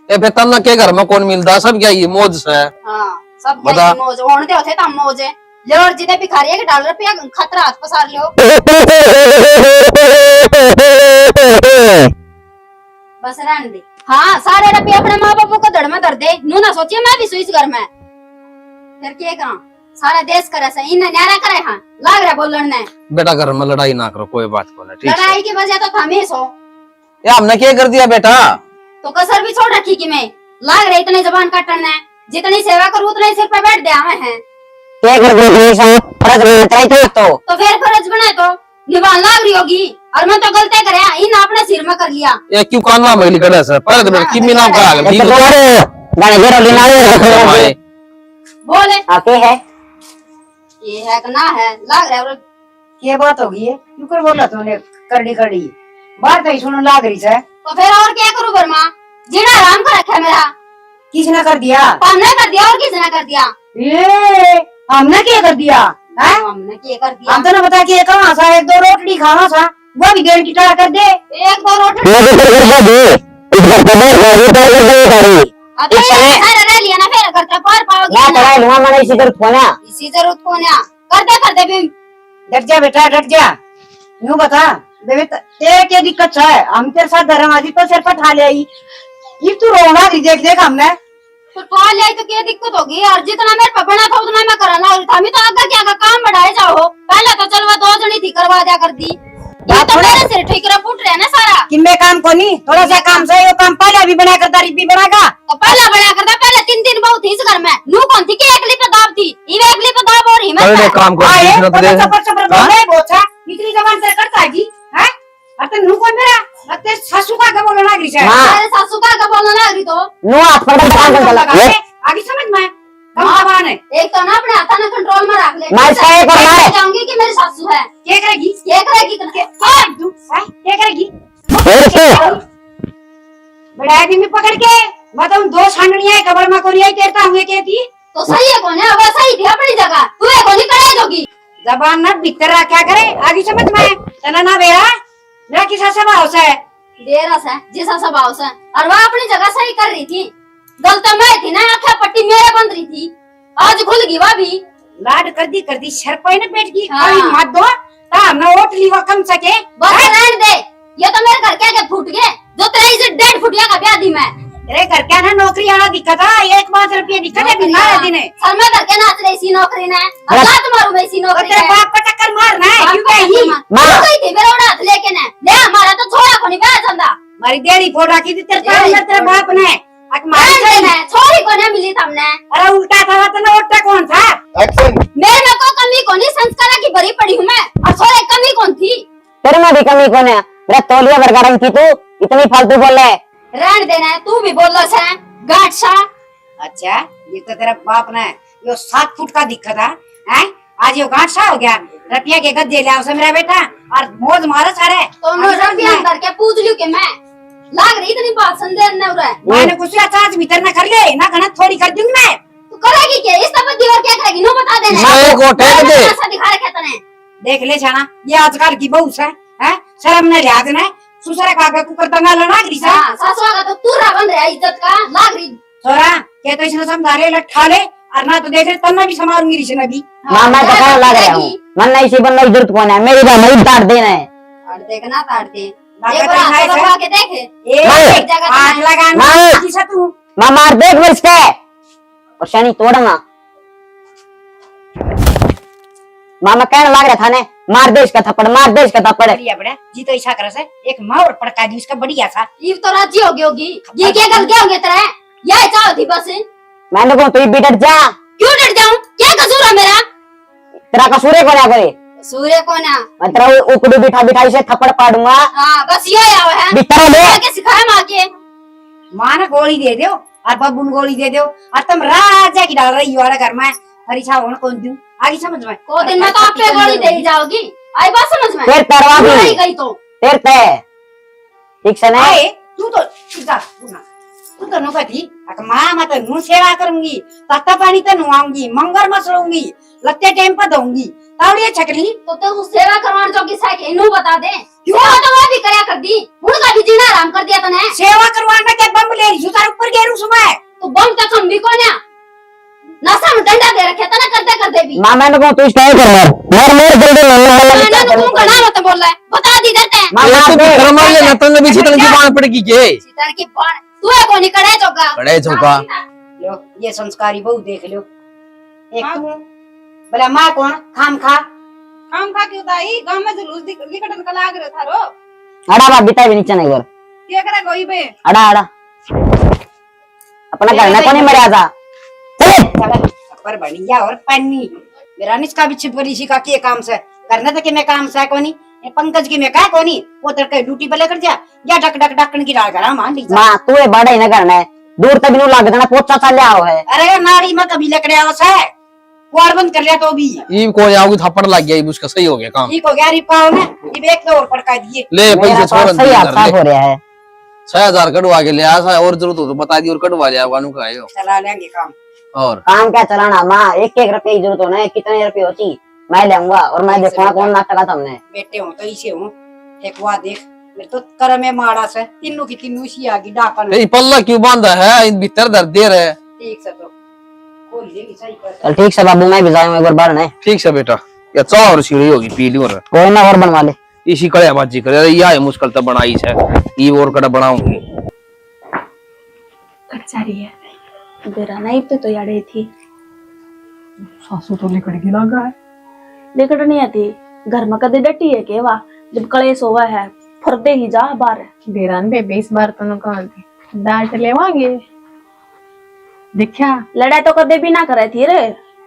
ए बेतन ना के घर में कौन मिलता सब क्या ये मौज से हाँ सब बता। क्या मौज होने होते तम मौज है। लोर जितने भिखारी है कि $1 रुपया खतरा हाथ पसार लियो। बस रहने दे। हाँ सारे रुपये अपने माँ बापू को धड़ में धर दे, नू ना सोचिए मैं भी सुई घर में। फिर क्या करा, सारा देश करे से इन न्यारा करे। हाँ लाग रहा बोलन ने। बेटा घर में लड़ाई ना करो कोई बात को ना ठीक है। लड़ाई की वजह तो थमेस हो ये हमने क्या कर दिया बेटा। तो कसर भी छोड़ रखी कि मैं लाग रहे इतने जबान काटने, जितनी सेवा करूँ उतने सिर पे बैठ दे हमें हैं। क्या कर दे फर्ज बनाता तो फिर फर्ज बनाए तो निभान लाग रही होगी। और मैं तो गलती करे इन अपने सिर में कर लिया। ये क्यों कानवा में लिखा है सर पर तो की नाम का आगे ठीक गाने घेरो लेना है। बोले आके है ये है कि ना है लाग रहा है। क्या बात होगी है क्यों कर बोला तूने करड़ी करड़ी बात तो सुनो लाग रही है तो फिर और क्या करूँ वर्मा, जीना आराम कर रखा है मेरा। किसने कर दिया हमने कर दिया और किसने कर दिया। ये हमने क्या कर दिया है हमने क्या कर दिया। हम तो ना बता के कहाँ सा 1-2 रोटी खाना था वो भी डेढ़ की टाला कर दे 1-2 रोटी अब तो ये सारा रह लिया ना, फिर करते पार पाओगे मैं ना। पढ़ाई लूंगा मैंने इसी तरह खोना इसी जरूरत को ना करते भी। डट जा बेटा डट जा यूं बता बेटा तेरे क्या दिक्कत है हम तेरे साथ धर्माजी तो सिर पर ठा ले आई ये तू रोना नहीं देख देख हमने तो कॉल आई तो क्या दिक्कत होगी। और जितना मेरे पे बना था उतना मैं कराना और था। मैं तो आगे क्या काम बढ़ाए जाओ, पहले तो चलवा 2 जनी थी करवा दिया कर दी। ये तो मेरे सिर ठिकरा फूट रहा है ना सारा। कि मैं काम को नहीं थोड़ा सा काम से वो काम पहले भी बना कर तारीफ भी बनागा तो पहला बना करता, पहले 3 दिन बहुत थी इस घर में। नू कौन थी कि एकली पे दाब थी, ये एकली पे दाब और हिम्मत पहले है। काम को आए दूसरा तो चपर चपर बोले बोचा इतनी जबान से करता है जी हैं अते नू कौन मेरा अते सासू का बोलना ना ग्रीश है मेरे सासू का बोलना ना रही तो नो हाथ पकड़ के काम कर आगे समझ में कम जबान है एक तो ना अपने हाथा ना कंट्रोल में रख ले। मैं सही कर रहा है जाऊंगी कि मेरी सासू है क्या करेगी क्या करेगी क्या करेगी बड़ा आदमी पकड़ के मतलब 2 छाननियां कबर में कोरिया तेरता हुए कहती तो सही है कौन है। अब सही थी अपनी जगह, तू है कौन करे जोगी। जबान ना भीतर क्या करे आगे समझ में तना ना बेरा मेरा किसा स्वभाव से देरा से जैसा स्वभाव से। और वह अपनी जगह सही कर रही थी, गलत मैं थी ना, आंखें पट्टी मेरे बंद रही थी, आज खुल गई वह भी। लाड कर दी शर पाई ना पेट की हाँ। अभी मत दो ता ना ओट लीवा कम सके बस रहने दे। ये तो मेरे घर के फूट गए जो तेरा इज्जत 1.5 फुटिया का ब्याह दी मैं। तेरे घर क्या ना नौकरी आना दिक्कत है 1 रुपया दिक्कत है बिना दिन है सर मैं घर के नाच रही इसी नौकरी ने और लात मारू मैं इसी नौकरी तेरे ने। बाप को टक्कर मारना है क्यों कही मां गई थी मेरा उड़ा हाथ लेके ने ले हमारा तो छोड़ा को नहीं बैठ जाता। मारी देरी फोड़ रखी थी तेरे पास में तेरे बाप ने अक मारी मार देना छोरी को नहीं मिली तुमने। अरे उल्टा था तो ना ओटा कौन था एक्शन। मेरे में को कमी को नहीं, संस्कार की भरी पड़ी हूँ मैं और छोरे कमी कौन थी। तेरे में भी कमी कौन है मेरा तौलिया बरगारन की तू इतनी फालतू बोल रहा है रहने देना है, तू भी बोल रहा है गांठ सा। अच्छा ये तो तेरा बाप ने यो 7 फुट का दिक्कत है आज यो गांठ सा हो गया रतिया के गद्दे ले आओ मेरा बेटा और मौज मारो सारे तो नजर भी अंदर के पूछ लियो कि मैं लाग रही इतनी बात संदेह न हो रहा है। मैंने कुछ चार्ज भीतर ना कर ले ना घना थोड़ी कर दूंगी मैं तू करेगी क्या इस तब दीवार क्या करेगी नो बता देना। मैं को टेक दे ऐसा दिखा रखे तने देख ले छाना ये आजकल की बहू है शर्म न लिहाज ने सुसरा का कुकर दंगा लड़ा ग्रीसा हां सासुआ का तो तूरा बन रहा है इज्जत का लाग रही छोरा के तो इसने समझा ले लट्ठा ले और ना तो देख ले तन्ना भी संभालूंगी ऋषि नबी हाँ, मैं तो कहने लग रहा हूं मन नहीं सी बनना इज्जत कौन है मेरी बात नहीं ताड़ देना है और देखना ताड़ दे लागत एक बार है हाथ सर। लगा के देखे ए एक जगह आग तो लगाना नहीं। किसा तू मार देख वर्ष के और शनि तोड़ना मामा कहने लग रहा था ने मार दे इसका थप्पड़, मार दे इसका थप्पड़। बढ़िया बड़ा जी तो इच्छा करे से एक मार पड़का दी उसका बढ़िया सा। ये तो राजी हो गई होगी, ये क्या गल क्या होंगे तेरा? यह चाह थी बस। मैंने कहा तू भी डट जा। क्यों डर जाऊं? क्या कसूर है मेरा? तेरा कसूर है को ना करे, सूर्य को ना मैं तेरा उकड़ू बिठा बिठाई से थप्पड़ पाड़ूंगा। हाँ बस ये आया है। बितर ले क्या सिखाया माँ के? माँ ने गोली दे दो और बब्बू ने गोली दे दो और तुम राजा की डाल रही हो घर में। हरी छा होना कौन दूं आगे समझ में को दिन में तो आप पे गोली दे ही जाओगी। आई बात समझ में? फिर तरवा भी नहीं गई तो फिर तय ठीक से नहीं। आए तू तो तू तो नुकती माँ मैं तो नू सेवा करूंगी, तत्ता पानी तो नुआऊंगी, मंगर मसलूंगी, लगते टाइम पर दूंगी। तावड़िया छकली तो उस सेवा करवाने जो की साइकिल इन्हों बता दे। क्यों तो मैं भी करया कर दी, उनका भी जीना आराम कर दिया तने। सेवा करवाना क्या बम ले रही तार ऊपर गेरू सुबह तो बम तक हम भी को ना नशा में डंडा दे रखे तना करते करते भी। मामा ने कहा तू इसका कर मार जल्दी मैंने तो तुमका नाम मत बोल रहा है, बता दी देते हैं। मामा तू घर मार ले ना तने भी सीतन की बाण पड़ेगी के सीतन की बाण तू है कोनी कड़े चौका बड़े चौका। लो ये संस्कारी बहु देख लो। एक तू बोला माँ कौन खाम खा क्यों दाई गांव में जुलूस निकटन का लाग रहा था रो। अड़ा बा बिता भी नीचे नहीं कर क्या करे गोई बे? अड़ा अड़ा अपना घर में कोनी मरिया था चले पर बढ़िया और पन्नी मेरा निष्का भी छिपरी सी का के काम से करने तो कि मैं काम से कोनी ये पंकज की मैं का कोनी वो तड़के ड्यूटी पे लेकर जा या डक डक डकन की डाल करा मान ली। मां तू ये बड़ा ही ना करना है, दूर तक नु लाग देना पोचा सा ले आओ है। अरे नाड़ी में कभी लकड़े आवस है कुआर बंद कर लिया तो भी ई को जाओगी थप्पड़ लग गया, उसका सही हो गया काम। ठीक हो गया रिपाओ ने ये एक तो और पड़का दिए ले पैसे छोड़ सही आपका हो रहा है। 6000 कटवा के ले आ और जरूरत हो तो बता दी और कटवा ले आवानु का आयो चला लेंगे काम। और काम क्या चलाना माँ, एक एक रुपए की जरूरत होना है, कितने रुपए होती मैं लेऊंगा और मैं देखूंगा कौन नाटक आता हमने। बेटे हो तो इसे हूँ एक हुआ देख मेरे तो कर में मारा से तीनों की तीनों सी आगी डाकन ए पल्ला क्यों बांधा है इन भीतर दर दे रहे। ठीक से तो खोल लेगी सही कर। चल ठीक से बाबू मैं भी जाऊंगा एक बार बाहर नहीं। ठीक से बेटा या चाह और सीढ़ी होगी पी ली और कोई ना और बनवा ले इसी कड़े बाजी करे। अरे या मुश्किल तो बनाई है ये और कड़ा बनाऊंगी जा रही है बेरा नहीं तो यारे थी सासू तो लिकड़गी लगा है। लेकिन नहीं आती घर में कदे डटी है के वाह जब कलेश होवा है फरदे ही जा बार बेरान बेबे इस बार तो न कौन थी डांट लेवांगे देखा लड़ाई तो कदे भी ना करे थी रे।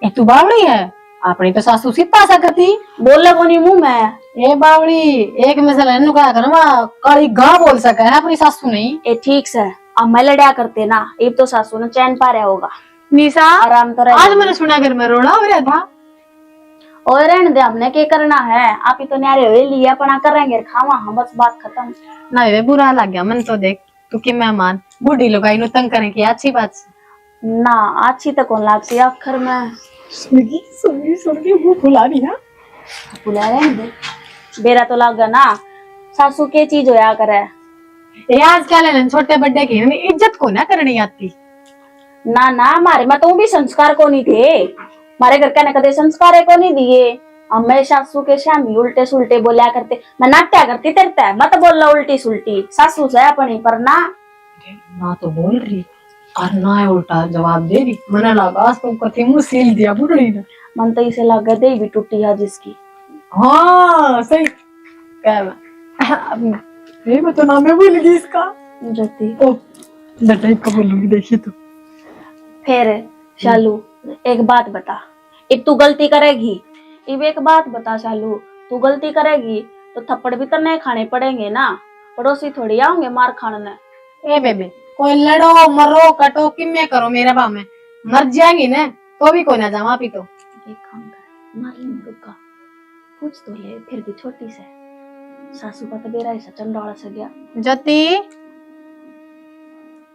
एक तू बावड़ी है अपनी तो सासू सीता सकती बोले को नहीं मुंह में ए बावड़ी एक मिसल है नुका करवा काली गा बोल सके है अपनी सासू नहीं। ए ठीक से अब मैं लड़ाया करते ना अब तो सासू ने चैन पा रहा होगा। निशा आराम तो आज मैंने सुना घर में रोड़ा हो रहा था। और रहने दे हमने क्या करना है आप ही तो न्यारे हुए लिया अपना करेंगे खावा हम बस बात खत्म। ना वे बुरा लग गया मन तो देख तू कि मेहमान बूढ़ी लोग आई तंग करें की अच्छी बात ना अच्छी तो कौन लाग सी आखिर में सुनगी मुंह फुला रही है बुला रहे दे बेरा तो लग गया ना सासू के चीज होया करे। ये आजकल है ना छोटे बड़े की इज्जत को ना करनी आती ना ना हमारे में तो भी संस्कार को नहीं थे हमारे घर का कदे संस्कार को नहीं दिए। अब मैं सासू के शामी उल्टे सुलटे बोलिया करते मैं नाट्या करती तेरता मत बोल ला उल्टी सुल्टी सासू से अपनी पर ना ना तो बोल रही और ना उल्टा जवाब दे रही मना लगा आज तो कथी मुंह सील दिया बुढ़ी ने मन तो इसे लगा दे भी टूटी है जिसकी। हाँ सही ये मैं तो नाम है भूल गई इसका ज्योति ओ लटाई को बोलूंगी देखिए तो फिर शालू एक बात बता अब तू गलती करेगी अब एक बात बता शालू तू गलती करेगी तो थप्पड़ भी तो नहीं खाने पड़ेंगे ना पड़ोसी थोड़ी आऊंगे मार खाने। ए बेबे कोई लड़ो मरो कटो कि मैं करो मेरा बा में मर जाएंगी ना तो भी कोई ना जाऊँ आप ही तो एक काम कर मार लेंगे रुका पूछ तो ले फिर भी छोटी से सासू का तो बेरा ऐसा चंडाला से गया। ज्योति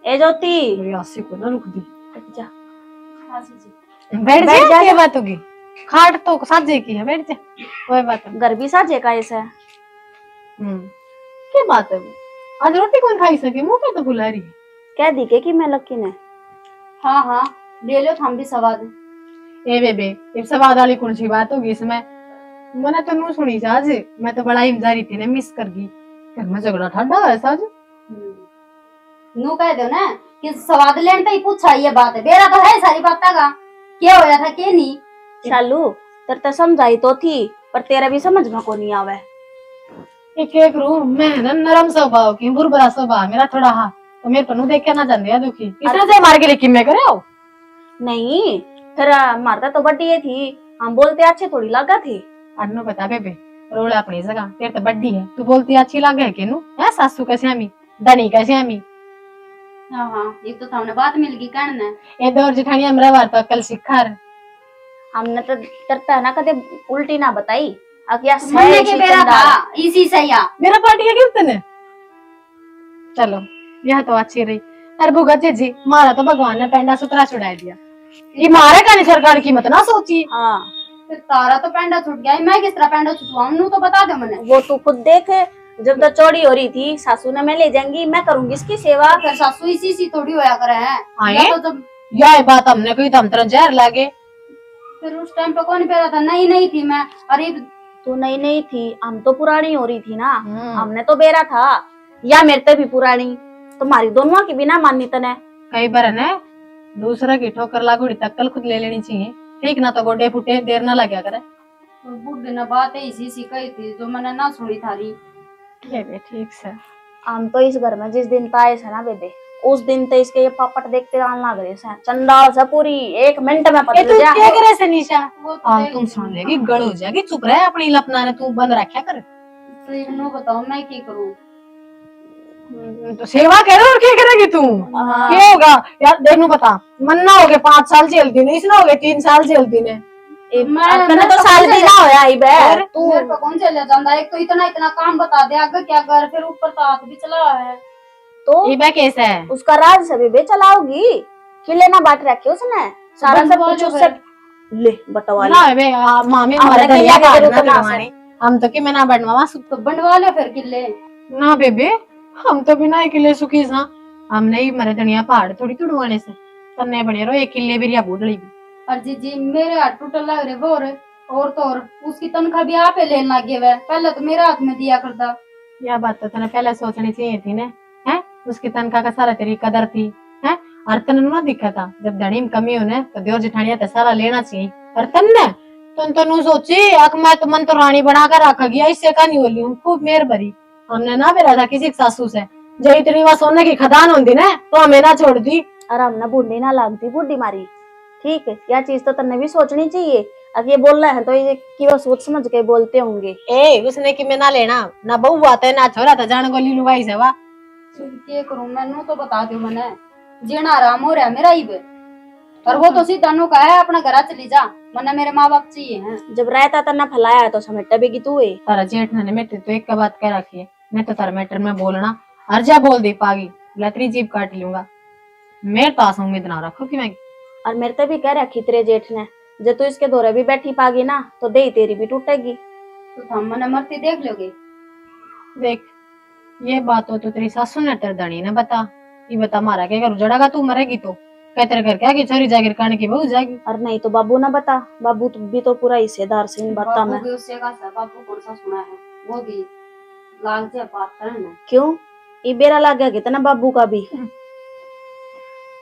ए ज्योति मेरी आसी को ना रुक दी जा बैठ जा क्या बात होगी खाट तो साजे की है बैठ जा कोई बात नहीं घर भी साजे का ऐसा क्या बात है वो आज रोटी कौन खाई सके मुंह पे तो बुला रही है कह दी के कि मैं लकी ने हाँ हाँ ले लो हम भी सवाद। ए बेबे ये सवाद वाली कौन सी बात होगी इसमें मैंने तो नू सुनी से आज मैं तो बड़ा हिमजारी थी ने मिस कर गई घर में झगड़ा ठंडा है आज नू कह दो ना कि सवाद लेने पे ही पूछा ये बात है बेरा तो है सारी बात का क्या होया था के नहीं। शालू तेरे तो समझाई तो थी पर तेरा भी समझ में को नहीं आवे। एक रूम मैं ना नरम स्वभाव की बुरबरा स्वभाव मेरा थोड़ा हा तो मेरे पर देख के ना जान दिया दुखी इतना से मार के लेकिन मैं करे आओ नहीं फिर मारता तो बड्डी ये थी, हम बोलते अच्छे थोड़ी लगा थी। अन्नू बता बेबे रोला अपनी जगह तेरे तो बड्डी है तू बोलती अच्छी लगे के नु है सासू कैसे हमी धनी कैसे हमी। हाँ हाँ एक तो हमने बात मिल गई कहने ये दौर जेठानी हमरा बार पर कल सिखा हमने तो तरता ना कदे उल्टी ना बताई अकिया मरने के बेरा था इसी से या मेरा पार्टी है गिफ्ट ने। चलो यह तो अच्छी रही। अरे भुगत जी मारा तो भगवान ने पेंडा सुतरा छुड़ा दिया, ये मारे का नहीं सरकार की मत ना सोची। हाँ फिर तारा तो पेंडा छूट गया, मैं किस तरह पेंडा छुटवाऊं तो बता दे मैंने। वो तू खुद देख, जब तो चौड़ी हो रही थी सासू ने मैं ले जाऊंगी मैं करूंगी इसकी सेवा। फिर सासू इसी थोड़ी होया करे हैं। आए? तो जब यह बात हमने कोई तम तरह जहर लागे। फिर उस टाइम पे कौन पेरा था, नहीं थी मैं। अरे तू नहीं थी, हम तो पुरानी हो रही थी ना, हमने तो बेरा था या मेरे ते भी पुरानी, तुम्हारी दोनों की बिना माननी तने। कई बार है दूसरा की ठोकर लागूड़ी तक्कल खुद ले लेनी चाहिए, ठीक ना तो गोडे फुटे देर ना लगा करे। बुढ़े ने बात इसी कही थी जो मैंने ना सुनी थारी। ठीक से हम तो इस घर में जिस दिन आए थे ना बेबे, उस दिन तो इसके ये पापट देखते आन लग रहे हैं, चंडाल से पूरी 1 मिनट में पता तू जा। क्या करे से निशा वो तो तुम सुन लेगी गड़ हो जाएगी, चुप रहे अपनी लपना ने तू बंद रखा कर। तो नो बताओ मैं क्या करूं। तो सेवा करो और क्या करेगी तू, क्या होगा यार देखो बता, मन्ना हो गए 5 साल जेल दी ने, इसने हो गए 3 साल जेल दी ने। तने तो साल भी ना होया आई बे तू मेरे को कौन चले जाता, एक तो इतना काम बता दे आगे क्या कर, फिर ऊपर तो हाथ भी चला है। तो ये कैसा है उसका राज सभी बे चलाओगी, किले ना बांट रखे उसने सारा सब कुछ उससे ले बटवा ले। ना बे मामी हमारे हमने घर कहीं का आगे ना तो बनवाने, हम तो कि मैं ना बनवावा तो बनवा ले फिर किले। ना बेबे हम तो बिना किले सुखी सा, हमने ही मरे धनिया पहाड़ थोड़ी तुड़वाने से तन्ने बने रो 1 किले भी रिया बूढ़ड़ी भी। और जी मेरे हाथ टूटल लग रहे वो और तो और उसकी तनख्वाह भी आप लेने लगे हुए, पहले तो मेरे हाथ में दिया करता। यह बात तो तने पहले सोचनी चाहिए थी ने, हैं उसकी तनख्वाह का सारा तेरी कदर थी, हैं और तन ना दिखा था जब धनी में कमी होने तो देवर जेठानिया तो सारा लेना चाहिए, और तन्ने तुम सोची अक मैं तो मन तो रानी बना कर रखा गया, इससे का नहीं बोली हूँ खूब मेहर भरी। हमने ना बेरा था किसी सासू से जब इतनी वहां सोने की खदान होती ना तो हमें ना छोड़ दी। और हमने बूढ़ी ना लागती बूढ़ी मारी, ठीक है यह चीज तो तन्ने भी सोचनी चाहिए। अब ये बोल रहे हैं तो ये कि वो सोच समझ के बोलते होंगे। ए उसने कि मैं ना लेना ना बहू आता है ना छोरा था जान गोली लुगाई से वाह क्या करूं मैं तो बता दो मैंने, जीना आराम हो रहा है मेरा ही बे। और वो तो सीधा नु कहा है अपना घर चली जा, मने मेरे माँ बाप चाहिए हैं। जब रहता तन्ना फैलाया तो समेटा भी तू है। तारा जेठ ने मेरे तो एक का बात कह रखी है, मैं तो तारा मैटर में बोलना हर जा बोल दे पागी लतरी जीप काट लूंगा, मेरे पास उम्मीद ना रखो कि मैं। और मेरे तो भी कह रखी तेरे जेठ ने जब तू इसके दौरे भी बैठी पागी ना तो दे तेरी भी टूटेगी। तो हम मने मरती देख लोगे। देख ये बात हो तो तेरी सासू ने तरदणी ने बता, ये बता मारा के घर उजड़ेगा तू मरेगी तो कह तेरे घर क्या की छोरी जागिर काने की बहू जाएगी। और नहीं तो बाबू ना बता, बाबू तो भी तो पूरा हिस्सेदार से इन बातों में। बापू भी उससे का बापू कौन सा सुना है, वो भी लाग जा बात करना। क्यों ये बेरा लग गया कितना बाबू का भी।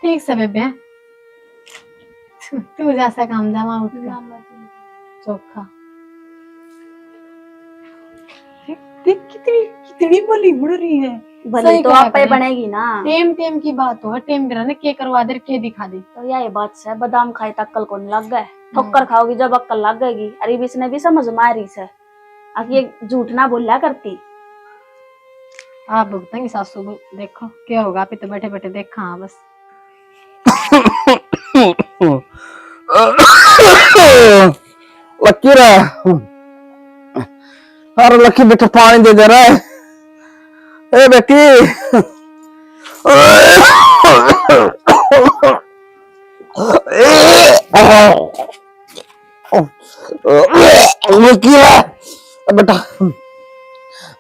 ठीक से बेबे तू जैसा काम जामा उठ के चोखा देख कितनी बोली मुड़ रही है। भले सही तो कहा आप पे करें। बनेगी ना। टेम की बात हो, टेम बिना ने के करवा दे के दिखा दे। तो यह बात से बादाम खाए तक अक्कल को नहीं लग गए, ठोकर खाओगी जब अक्कल लग गएगी। अरे इसने भी समझ मारी से अब ये झूठ ना बोला करती। आप भुगतेंगे सासू को, देखो क्या होगा आप तो बैठे बैठे देखा। हाँ बस लक्की रे, अरे लक्की बेटा पानी दे रहा है। ए बेटी लक्की रे बेटा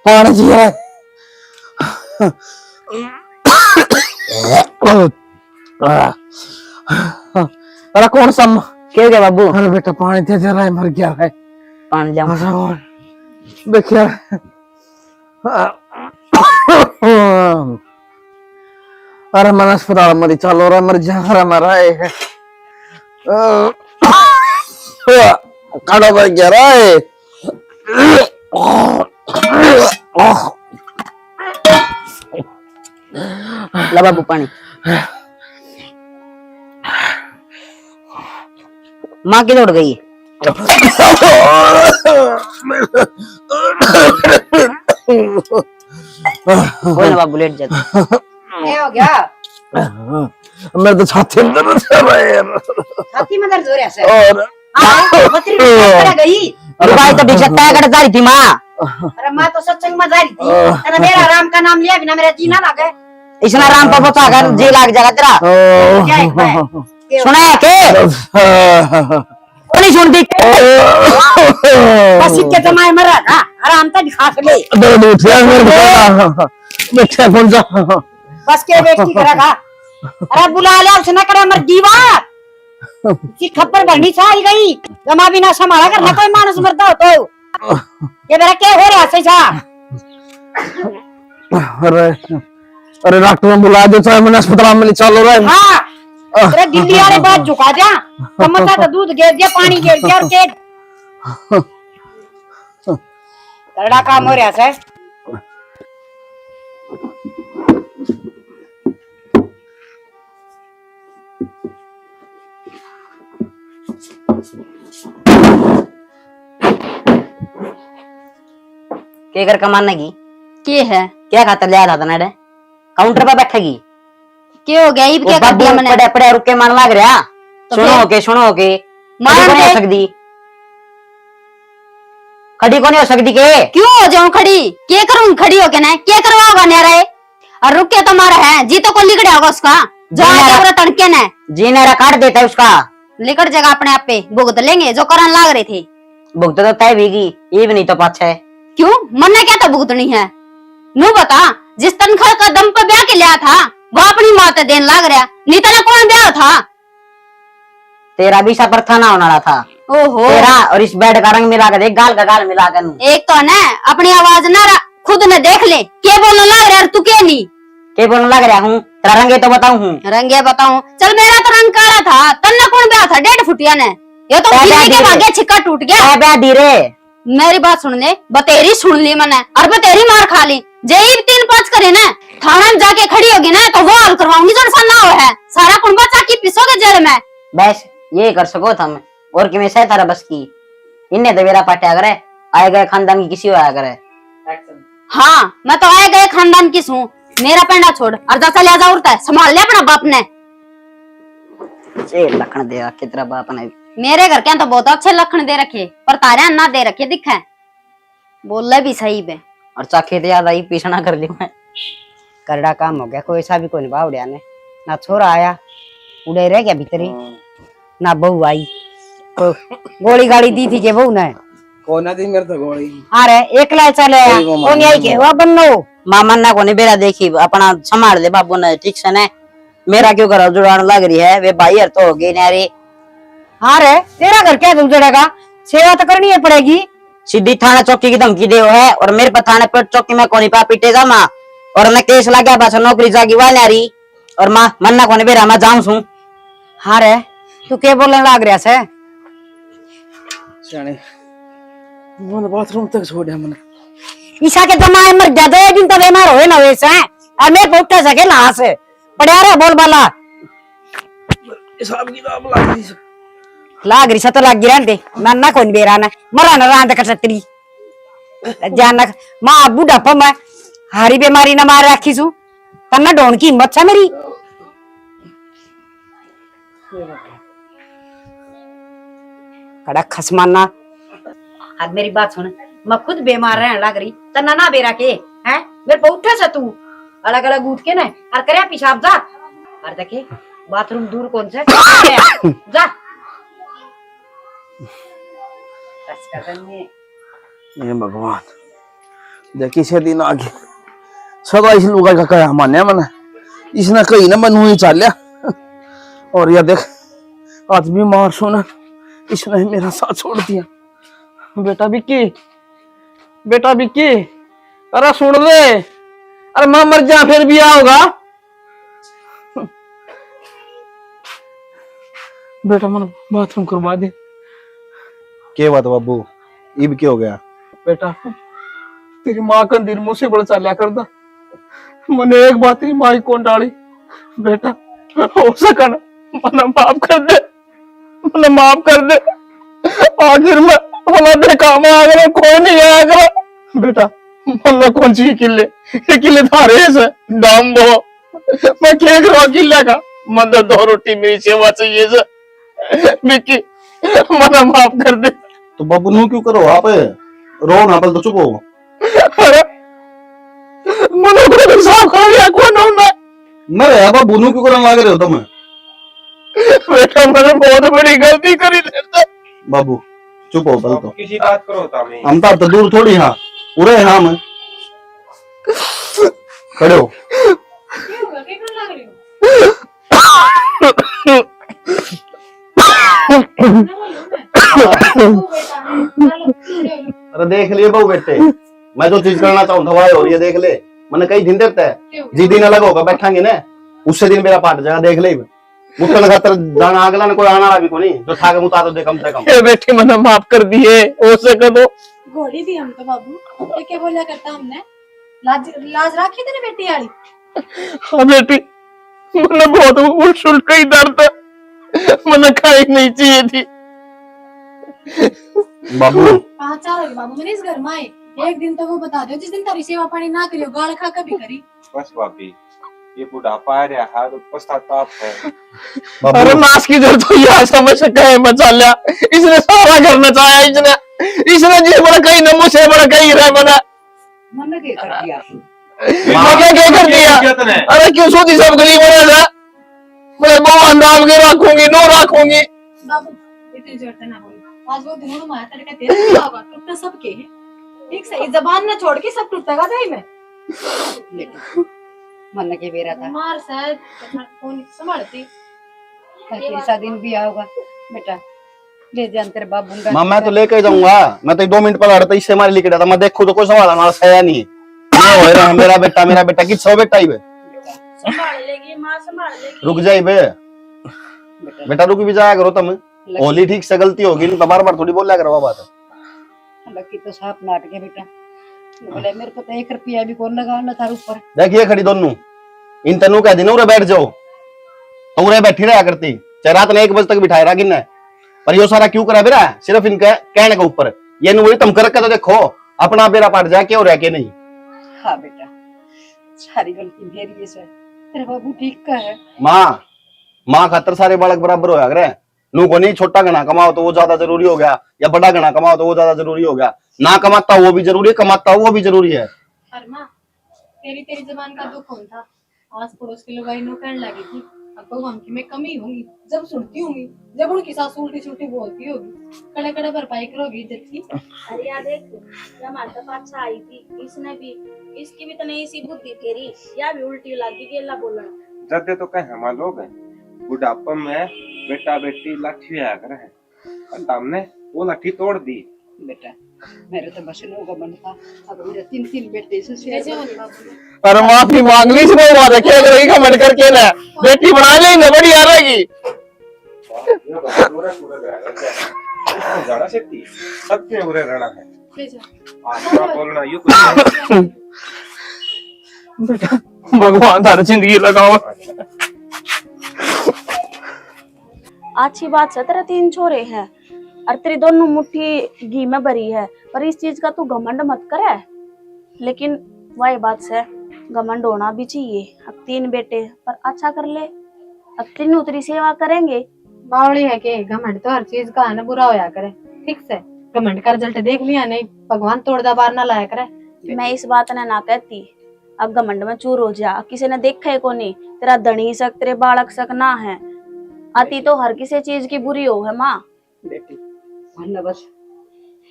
पानी चाहिए। अरे कौन सा क्यों गया बाबू? अरे बेटा पानी दे रहा है, मर गया है। पानी जाओ देखिए अरे मन अस्पताल मरी चलो रे मर जा रहा मरा है। खड़ा भाई कह रहा है। ला बाबू पानी। माँ की दौड़ गई। कोई ना बाबू लेट जाते। क्या हो गया? मैं तो छाती में दर्द कर रहा है यार। छाती में दर्द हो रहा है और बकरी पकड़ गई। भाई तो ठीक से तय कर जा रही थी माँ। अरे मैं तो सत्संग में जा रही थी, तेरा मेरा राम का नाम लिया बिना मेरा जी ना लगे। इसने राम पर बचा कर जी लाग जाएगा तेरा। क्या है मैं? सुना है के? वो नहीं सुनती। बस इतने तो मैं मरा था, आराम तक खास ले। दर्द उठ गया मेरे को। बैठा कौन सा? बस के बेइज्जती करेगा। अरे बुला ले, उसने करे मर दीवार की खप्पर भरनी चाल गई। जमा बिना संभाला करना कोई मानस मरता हो तो ये मेरा क्या हो रहा है? अरे अरे डॉक्टर ने बुला दो, चाहे मैंने अस्पताल में ले चलो रहा है। हाँ तेरे दिल्ली वाले बात झुका दिया, कमता तो दूध गिर दिया, पानी गिर दिया और केक करड़ा काम हो रहा है। के कर कमाने की के है? क्या खातर लिया था तने? काउंटर पे बैठेगी। के हो गया? इब क्या कर दिया मैंने? पड़े पड़े रुक के मन लग रहा। तो सुनो के मान खड़ी दे। हो सकती, खड़ी को नहीं हो सकती के? क्यों हो जाऊं खड़ी? के करूं खड़ी होके? ना के करवाओगा ने रहे और रुक के तुम्हारा है जी तो को लिकड़ा होगा उसका जो आगे तड़के ने जी ने काट देता है उसका। लिकड़ जाएगा अपने आप पे, भुगत लेंगे जो करन लाग रहे थे। भुगत तो तय भीगी, ये भी नहीं तो पाछा है। क्यों मन ने क्या था भुगतनी है? नू बता, जिस तनख्वाह का दम पे ब्याह के लिया था वो अपनी माँ ते देन लाग रहा, नहीं तो कौन ब्याह था? तेरा भी सफर था ना होना था। ओहो तेरा और इस बेड का रंग मिला कर देख, गाल का गाल मिला कर। एक तो ना अपनी आवाज ना खुद ने देख ले, के बोलने लग रहा तू के नहीं के बोलने लग रहा हूँ? तेरा रंग तो बताऊं हूँ। रंगे बताऊं? चल मेरा तो रंग काला था, तन्ना कौन ब्याह था 1.5 फुटिया ने? ये तो के भाग्य छिक्का टूट गया। ब्याह धीरे मेरी बात सुन ले, बतेरी सुन ली मैंने और बतेरी मार खा ली। जेब 3-5 करे ना थाना में जाके खड़ी होगी ना तो वो हल करवाऊंगी जो ना हो है। सारा कुंबा चाकी पिसोगे जेल में। बस ये कर सको था मैं और कि मैं सह तारा बस की। इन्हें तो मेरा पाट्या करे, आए गए खानदान की किसी को आया करे। हाँ मैं तो आए गए खानदान की हूँ, मेरा पेंडा छोड़ और जैसा लिया जा उड़ता है संभाल ले अपना बाप ने। लखन दे रखे तेरा बाप ने। मेरे घर के तो बहुत अच्छे लखन दे रखे पर तारे ना दे रखे दिखे। बोल भी सही बे और चाखे तो याद आई पीछना कर ली मैं। करड़ा काम हो गया, कोई ऐसा भी कोई बावड़िया ने ना छोरा आया उड़े रह गया भीतरी ना बहू आई। तो गोली गाड़ी दी थी के बहू ने कौन दी मेरे तो गोली। अरे एकला चले कौन आई के वो बन्नो मामा ना कोनी बेरा देखी अपना संभाल दे बाबू ने ठीक से ने। मेरा क्यों घर जुड़ान लग रही है वे भाई हर तो हो गई नारे। हाँ रे तेरा घर क्या उजड़ेगा, सेवा तो करनी है पड़ेगी। सीधी थाना चौकी की धमकी दे है और मेरे पर थाने पर चौकी में कोनी पा पीटेगा माँ और मैं केस लगा बस नौकरी जागी वाली रही और माँ मन्ना कोनी बेरा मैं जाऊं सू। हाँ रे तू क्या बोलने लग रहा है? मैंने बाथरूम तक छोड़ा मैंने। ईशा के जमाए मर जा दो दिन तो बीमार होए ना वैसे और मैं उठा सके ना से पड़े रे बोल बाला हिसाब किताब लाग लाग रही तो लाग रहते मैं ना कौन बेरा ना मरा ना रांद कर सकती जान माँ बुढ़ापा मैं हारी बीमारी ना मार रखी सू तन्ना ढोन की हिम्मत है मेरी। कड़ा खसमाना और मेरी बात सुन, मैं खुद बीमार रहने लग रही तन्ना ना बेरा के हैं मेरे को उठा सा तू अलग अलग उठ के ना और करे पेशाब जा और देखे बाथरूम दूर कौन से जा। ये भगवान देखी से दिन आगे सदा इस लुगाई का क्या मान्या मैंने इसने कहीं ना मनू ही चाल लिया और ये देख आज भी मार सुना इसने मेरा साथ छोड़ दिया। बेटा बिक्की, बेटा बिक्की, अरे सुन दे, अरे मैं मर जा फिर भी आओगा। बेटा मन बाथरूम करवा दे। क्या बात बाबू इब क्या हो गया? बेटा तेरी माँ का दिल मुझसे बड़ा चाल्या कर दा। मैंने एक बात तेरी माँ की कौन डाली बेटा, हो सका ना मना माफ कर दे, मना माफ कर दे। आखिर में भला देखा मैं कोई नहीं आएगा बेटा। मना कौन सी किले, ये किले थारे से दाम दो, मैं क्या करूँ किले का? मतलब 2 रोटी मेरी सेवा चाहिए से मिक्की, मना माफ कर दे। तो बाबू नू क्यों करो आप? रो ना पल तो चुप हो। अरे मना को साफ कर लिया कौन हूं मैं बाबू नू क्यों करने लग रहे हो तुम? बेटा मैंने बहुत बड़ी गलती करी देता। बाबू चुप हो पल तो। किसी बात करो तामे हम तो दूर थोड़ी हाँ पूरे हाँ मैं खड़े हो। अरे देख लिए बहू बेटे, मैं जो चीज करना चाहूँ था वही हो रही है, देख ले। मैंने कई दिन देता है जिस दिन अलग होगा बैठांगे ना उससे दिन मेरा पाट जाएगा, देख ले। मुठन खातर जाना अगला ने कोई आना भी को नहीं जो था के मुता तो दे कम से कम। बेटी मैंने माफ कर दिए हो सके तो। घोड़ी दी हम तो बाबू, ये क्या बोला करता हमने? लाज राखी तेरी बेटी आली। हाँ बेटी मैंने बहुत उल्ट सुल्ट कई दर्द था, मैंने खाई नहीं चाहिए थी। बाबू कहाँ चाह रहे बाबू? मैंने इस घर में आए एक दिन तो वो बता दो जिस दिन तारी सेवा पानी ना करियो, गाल खा कभी करी। बस भाभी ये बुढ़ापा आ रहा है तो पश्चाताप है। अरे नाश की जरूरत तो यह समझ सका है मचाल्या, इसने सारा घर नचाया, इसने जी बड़ा कहीं न मुझसे बड़ा कहीं रह बना। मन के कर दिया मैं क्या कर दिया? अरे क्यों सोची सब गरीब होने था? मैं भगवान दाम के रखूंगी नो रखूंगी। बाबू इतनी जरूरत ना बोलो, आज वो दिन माया तड़का तेरा नहीं होगा, टूटना सबके है। एक सही जबान ना छोड़ के सब टूटेगा भाई में। मन के बेरा था मार शायद कौन संभालती। ऐसा दिन भी आओगा बेटा, ले जान तेरे बाबू का। माँ मैं तो लेके जाऊंगा, मैं तो 2 मिनट पहले हटता इससे मारे लेके जाता। मैं देखो तो कोई सवाल हमारा सया नहीं है। हो रहा मेरा बेटा किस सौ बेटा ही बे संभाल लेगी माँ, संभाल लेगी। रुक जाई बे बेटा, रुक भी जाया करो तुम। होली ठीक से गलती होगी नहीं तो बार थोड़ी बोला करो बात। लकी तो साफ नाट के बेटा, बोले मेरे को तो 1 रुपया भी कौन लगाना था ऊपर। देखिए खड़ी दोनों इन तनु कह दिनों रे बैठ जाओ तो उरे बैठी रहा करती, चाहे रात ने 1 बजे तक बिठाए रहा गिन पर यो सारा क्यों करा बेरा? सिर्फ इनके कहने के ऊपर। ये नुरी तुम कर तो देखो अपना बेरा पाट जाए क्यों रह के नहीं। हाँ बेटा सारी गलती मेरी है, तेरे बाबू ठीक का है। माँ खातर सारे बालक बराबर होया करे। नू को नहीं छोटा गना कमाओ तो वो ज्यादा जरूरी हो गया, या बड़ा गना कमाओ तो वो ज्यादा जरूरी हो गया। ना कमाता वो भी जरूरी है, कमाता वो भी जरूरी है। अरमा तेरी जबान का दुख कौन था? आस पड़ोस के लोग नो कहने लगी थी अब भगवान की मैं कमी होंगी जब सुनती होंगी, जब उनकी सास उल्टी सुल्टी बोलती होगी, कड़े कड़े भरपाई करोगी इज्जत की। अरे यार देख जब हमारे तो अच्छा आई थी, इसने भी इसकी भी तो नहीं सी बुद्धि तेरी, या भी उल्टी लगी कि अल्लाह बोलना। जब तो कहे हम लोग बुढ़ापा में बेटा बेटी लाठी आया करे है, हमने वो लाठी तोड़ दी। बेटा मेरे तो बस का मन था, अब मेरे 3 बेटे से अरे माफी मांग ली इसने, बात क्या करेगी कमेंट करके ना, बेटी बना लेंगे बड़ी आ रहेगी। ज्यादा शक्ति सबके बुरे रहना है। ले जा आप बोलना यू कुछ बेटा भगवान तारी जिंदगी लगाओ। अच्छी बात है तेरे 3 छोरे हैं और तेरी दोनों मुट्ठी घी में भरी है, पर इस चीज का तू घमंड मत करे। लेकिन वही बात है घमंड होना भी चाहिए। अब 3 बेटे पर अच्छा कर ले, अब 3 तेरी सेवा करेंगे। बावड़ी है के घमंड तो हर चीज का है ना, बुरा होया करे ठीक से। घमंड का रिजल्ट देख लिया नहीं, भगवान तोड़दा बार ना लाया करे। मैं इस बात ने ना कहती, अब घमंड में चूर हो जा। किसी ने देखा है को नहीं, तेरा धनी सक तेरे बालक सक ना है, आती तो हर किसी चीज की बुरी हो है माँ। बेटी मन बस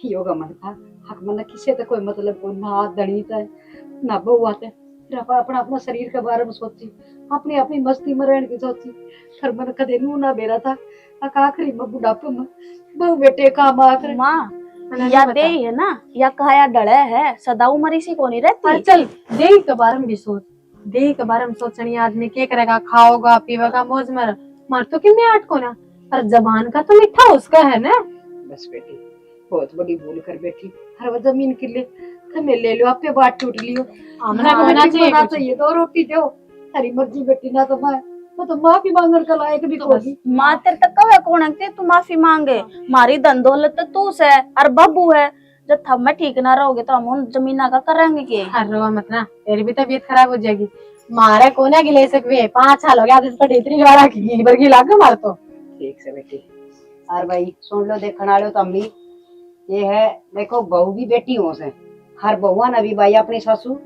योगा मन था, हक मन किसे तो कोई मतलब को ना दणित है ना बहु आते, फिर अपना अपना शरीर के बारे में सोची, अपनी अपनी मस्ती में रहने की सोची। फिर मन कदे नू ना बेरा था आखिरी में बुढ़ापे में बहु बेटे काम आकर माँ या दे है ना, या कहा डले है सदा उमरी सी को नहीं रहती। चल दे के बारे में भी सोच, दे के बारे में सोचनी आदमी क्या करेगा, खाओगा पीवेगा मौज मर तो कि मैं आट को ना, पर जबान का तो मीठा उसका है ना। बस बेटी बहुत बड़ी भूल कर बैठी। हर वो जमीन के लिए हमें ले लो, आपके बात टूट लियो। हमने को बिना चाहिए कुछ। चाहिए 2 रोटी दो, हरी मर्जी बेटी ना तो मैं तो माफी मांगने का लायक भी कोई। माँ तेरे तक कवे कौन है तू माफी मांगे? मारी धन दौलत तो तू से और बब्बू है। जब थब में ठीक ना रहोगे तो हम उन जमीना का करेंगे के? हर रो मत ना, तेरी भी तबीयत खराब हो जाएगी। मारे कोने की ले सकवे 5 साल हो गया आदत पर इतनी गाड़ा की बरगी लाग मार तो। ठीक से बेटी। और भाई सुन लो, देखना लो तुम भी, ये है देखो बहू भी बेटी हो से। हर बहुआ ना भी भाई अपनी सासू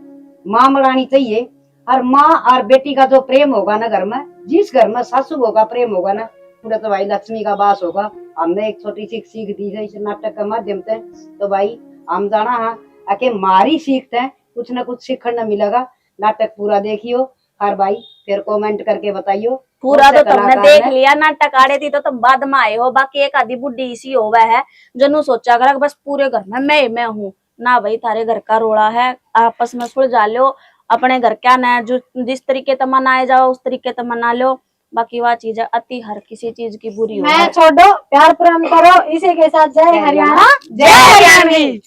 माँ मलानी चाहिए। और माँ और बेटी का जो प्रेम होगा ना घर में, जिस घर में सासू होगा प्रेम होगा ना, पूरा तो भाई लक्ष्मी का वास होगा। हमने एक छोटी सी सीख दी है इस नाटक के माध्यम से, तो भाई हम जाना है आके मारी सीखते हैं, कुछ ना कुछ सीखने न मिलेगा। नाटक पूरा देखियो और भाई फिर कमेंट करके बताइयो। पूरा तो तुमने देख लिया, नाटक आड़े थी तो तुम बाद में आए हो। बाकी एक आधी बुढ़ी इसी होवा है जनू सोचा कर बस पूरे घर में मैं हूँ ना। भाई थारे घर का रोड़ा है, आपस में सुलझा लो। अपने घर क्या ना जो जिस तरीके से मनाए जाओ उस तरीके से मना लो। बाकी वह चीज अति हर किसी चीज की बुरी हो। मैं छोड़ो, प्यार प्रेम करो, इसी के साथ जय हरियाणा जय हरियाणवी।